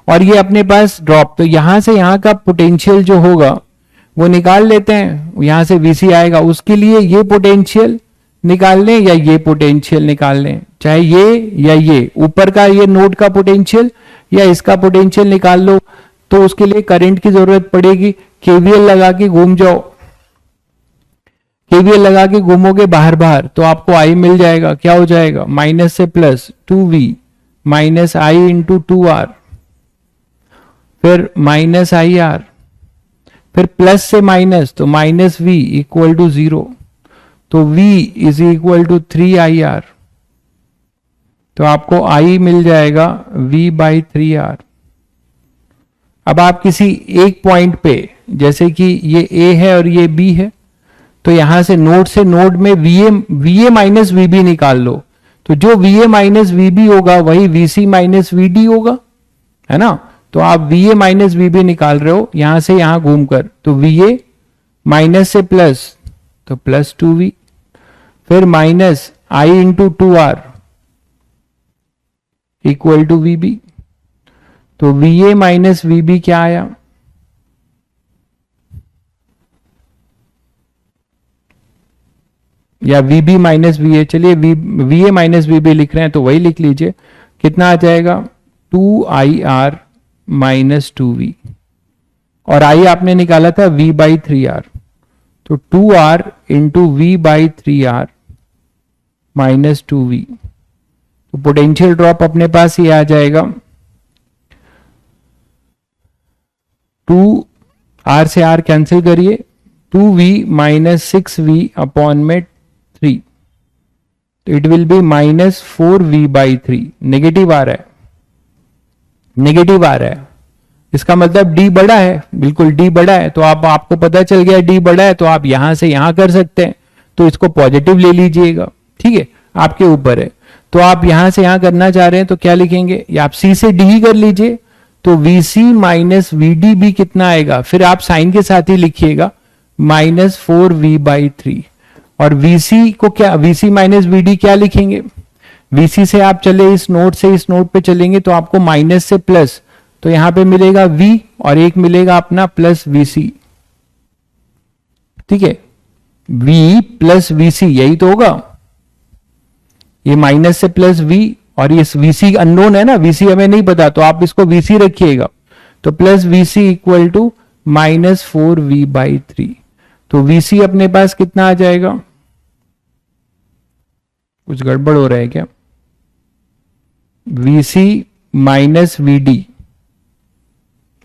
और ये अपने पास ड्रॉप, तो यहां से यहां का पोटेंशियल जो होगा वो निकाल लेते हैं। यहां से वीसी आएगा, उसके लिए ये पोटेंशियल निकाल लें या ये पोटेंशियल निकाल लें, चाहे ये या ये ऊपर का ये नोड का पोटेंशियल या इसका पोटेंशियल निकाल लो। तो उसके लिए करंट की जरूरत पड़ेगी, केवीएल लगा के घूम जाओ, केवीएल लगा के घूमोगे बाहर बाहर, तो आपको आई मिल जाएगा। क्या हो जाएगा? माइनस से प्लस 2V माइनस आई इंटू 2R, फिर माइनस आई आर, फिर प्लस से माइनस, तो माइनस V इक्वल टू 0, तो V is equal to 3IR। तो आपको I मिल जाएगा V/3R। अब आप किसी एक पॉइंट पे, जैसे कि ये A है और ये B है, तो यहां से नोड में VA माइनस VB निकाल लो। तो जो VA माइनस VB होगा वही VC माइनस VD होगा, है ना। तो आप VA माइनस VB निकाल रहे हो यहां से यहां घूमकर, तो VA माइनस से प्लस, तो प्लस 2V, फिर minus I into 2R equal to VB। तो VA माइनस VB क्या आया, या VB माइनस VA, चलिए VA माइनस VB लिख रहे हैं तो वही लिख लीजिए। कितना आ जाएगा 2IR माइनस 2V, और I आपने निकाला था V/3R, तो 2R into V/3R minus 2V। तो पोटेंशियल ड्रॉप अपने पास ये आ जाएगा 2R से R कैंसिल करिए, 2V माइनस 6V अपॉन में 3, तो it will be minus 4V/3। Negative आ रहा है, नेगेटिव आ रहा है, इसका मतलब D बड़ा है, बिल्कुल D बड़ा है। तो आपको पता चल गया D बड़ा है, तो आप यहां से यहां कर सकते हैं, तो इसको पॉजिटिव ले लीजिएगा, ठीक है, आपके ऊपर है। तो आप यहां से यहां करना चाह रहे हैं तो क्या लिखेंगे, या आप C से D ही कर लीजिए, तो VC माइनस VD भी कितना आएगा, फिर आप साइन के साथ ही लिखिएगा माइनस 4V/3। और VC को क्या, VC माइनस VD क्या लिखेंगे, VC से आप चले इस नोड से इस नोड पे चलेंगे तो आपको माइनस से प्लस, तो यहां पे मिलेगा V और एक मिलेगा अपना प्लस VC, ठीक है, V प्लस VC यही तो होगा, ये माइनस से प्लस V, और ये VC अननोन है ना, VC हमें नहीं पता, तो आप इसको VC रखिएगा, तो plus VC equal to minus 4V/3। तो VC अपने पास कितना आ जाएगा, कुछ गड़बड़ हो रहा है क्या, VC minus VD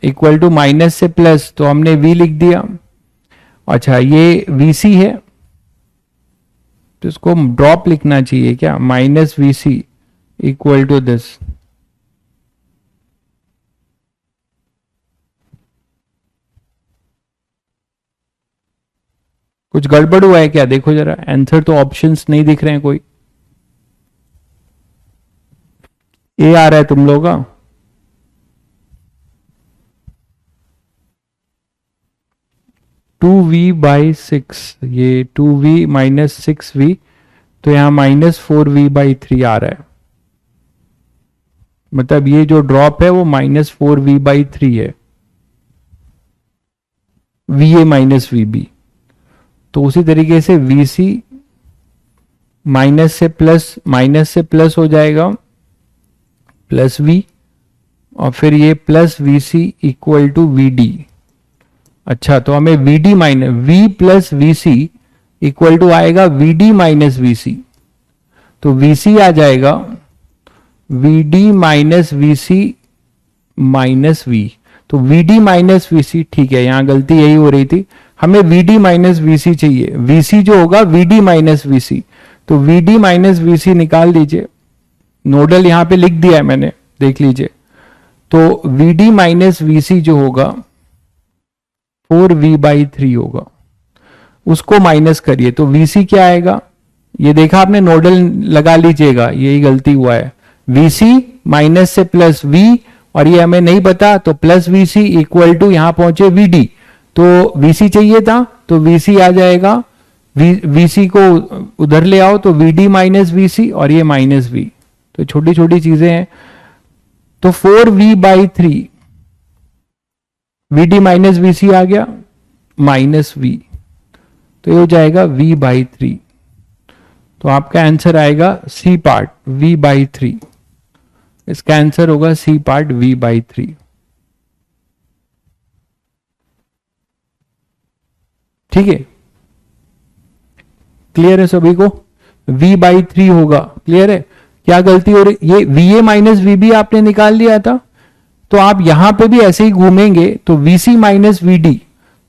equal to minus से प्लस, तो हमने V लिख दिया। अच्छा ये VC है तो इसको ड्रॉप लिखना चाहिए क्या, minus VC equal to this. कुछ गड़बड़ हुआ है क्या, देखो जरा, आंसर तो ऑप्शंस नहीं दिख रहे हैं कोई। ए आ रहा है तुम लोगों का, टू V/6, ये 2V माइनस 6V, तो यहां माइनस 4V/3 आ रहा है, मतलब ये जो ड्रॉप है वो माइनस 4V/3 है, VA माइनस VB। तो उसी तरीके से VC माइनस से प्लस हो जाएगा प्लस V, और फिर ये plus VC equal to VD। अच्छा तो हमें VD minus V plus VC equal to आएगा VD माइनस VC, तो VC आ जाएगा VD minus VC minus V। तो VD माइनस VC, ठीक है, यहां गलती यही हो रही थी, हमें VD माइनस VC चाहिए, VC जो होगा VD माइनस VC, तो VD माइनस VC निकाल लीजिए, नोडल यहां पे लिख दिया है मैंने, देख लीजिए। तो VD माइनस VC जो होगा 4V/3 होगा, उसको माइनस करिए, तो VC क्या आएगा, ये देखा आपने, नोडल लगा लीजिएगा, यही गलती हुआ है, VC माइनस से प्लस V, और ये हमें नहीं पता, तो प्लस VC इक्वल टू यहां पहुंचे VD, तो VC चाहिए था तो VC आ जाएगा, VC को उधर ले आओ तो VD माइनस VC, और ये माइनस V, तो छोटी छोटी चीजें हैं। तो 4V/3, VD माइनस VC आ गया माइनस V, तो ये हो जाएगा V/3। तो आपका आंसर आएगा सी पार्ट V/3, इसका आंसर होगा सी पार्ट V/3। ठीक है, क्लियर है सभी को, V/3 होगा, क्लियर है। क्या गलती हो रही, ये VA माइनस VB आपने निकाल लिया था, तो आप यहां पे भी ऐसे ही घूमेंगे तो VC माइनस VD,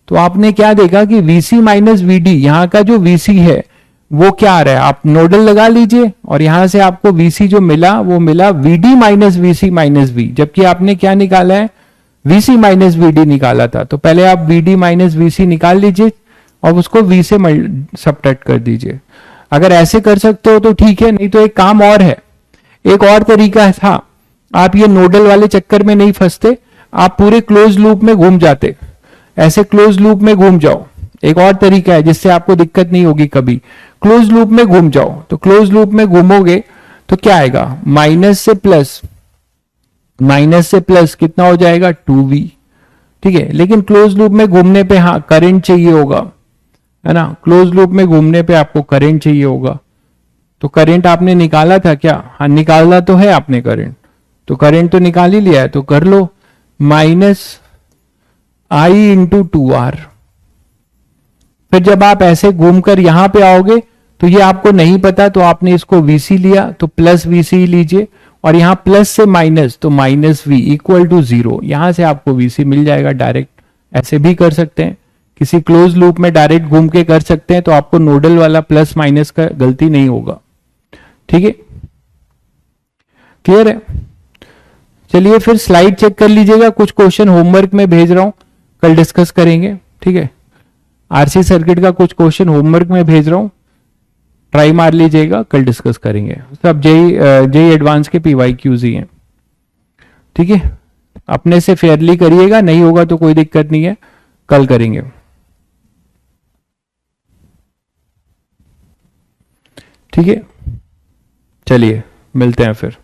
तो आपने क्या देखा कि VC माइनस VD, यहां का जो VC है वो क्या आ रहा है, आप नोडल लगा लीजिए और यहां से आपको वीसी जो मिला वो मिला VD minus VC minus V, जबकि आपने क्या निकाला है, वीसी माइनस वीडी निकाला था। तो पहले आप वीडी माइनस वीसी निकाल लीजिए और उसको वी से सब्ट्रैक्ट कर दीजिए। अगर ऐसे कर सकते हो तो ठीक है, नहीं तो एक काम और है, एक और तरीका था, आप ये नोडल वाले चक्कर में नहीं फंसते, आप पूरे क्लोज लूप में घूम जाते, ऐसे क्लोज लूप में घूम जाओ। एक और तरीका है जिससे आपको दिक्कत नहीं होगी कभी, क्लोज लूप में घूम जाओ। तो क्लोज लूप में घूमोगे तो क्या आएगा, माइनस से प्लस कितना हो जाएगा 2v, ठीक है। लेकिन क्लोज लूप में घूमने पे हाँ करंट चाहिए होगा, है ना, क्लोज लूप में घूमने पे आपको करंट चाहिए होगा। तो करंट आपने निकाला था क्या, हाँ निकालना तो है आपने करंट, तो करंट तो निकाल ही लिया है, तो कर लो माइनस आई इंटू 2r। फिर जब आप ऐसे घूमकर यहां पे आओगे तो ये आपको नहीं पता, तो आपने इसको वीसी लिया तो प्लस वीसी लीजिए, और यहां प्लस से माइनस तो माइनस वी इक्वल टू 0, यहां से आपको वीसी मिल जाएगा डायरेक्ट। ऐसे भी कर सकते हैं, किसी क्लोज लूप में डायरेक्ट घूम के कर सकते हैं, तो आपको नोडल वाला प्लस माइनस का गलती नहीं होगा, ठीक है, क्लियर है। चलिए फिर स्लाइड चेक कर लीजिएगा, कुछ क्वेश्चन होमवर्क में भेज रहा हूं, कल डिस्कस करेंगे, ठीक है। आरसी सर्किट का कुछ क्वेश्चन होमवर्क में भेज रहा हूं, ट्राई मार लीजिएगा, कल डिस्कस करेंगे। सब जेई एडवांस के पीवाईक्यूज ही हैं, ठीक है। अपने से फेयरली करिएगा, नहीं होगा तो कोई दिक्कत नहीं है, कल करेंगे, ठीक है। चलिए मिलते हैं फिर।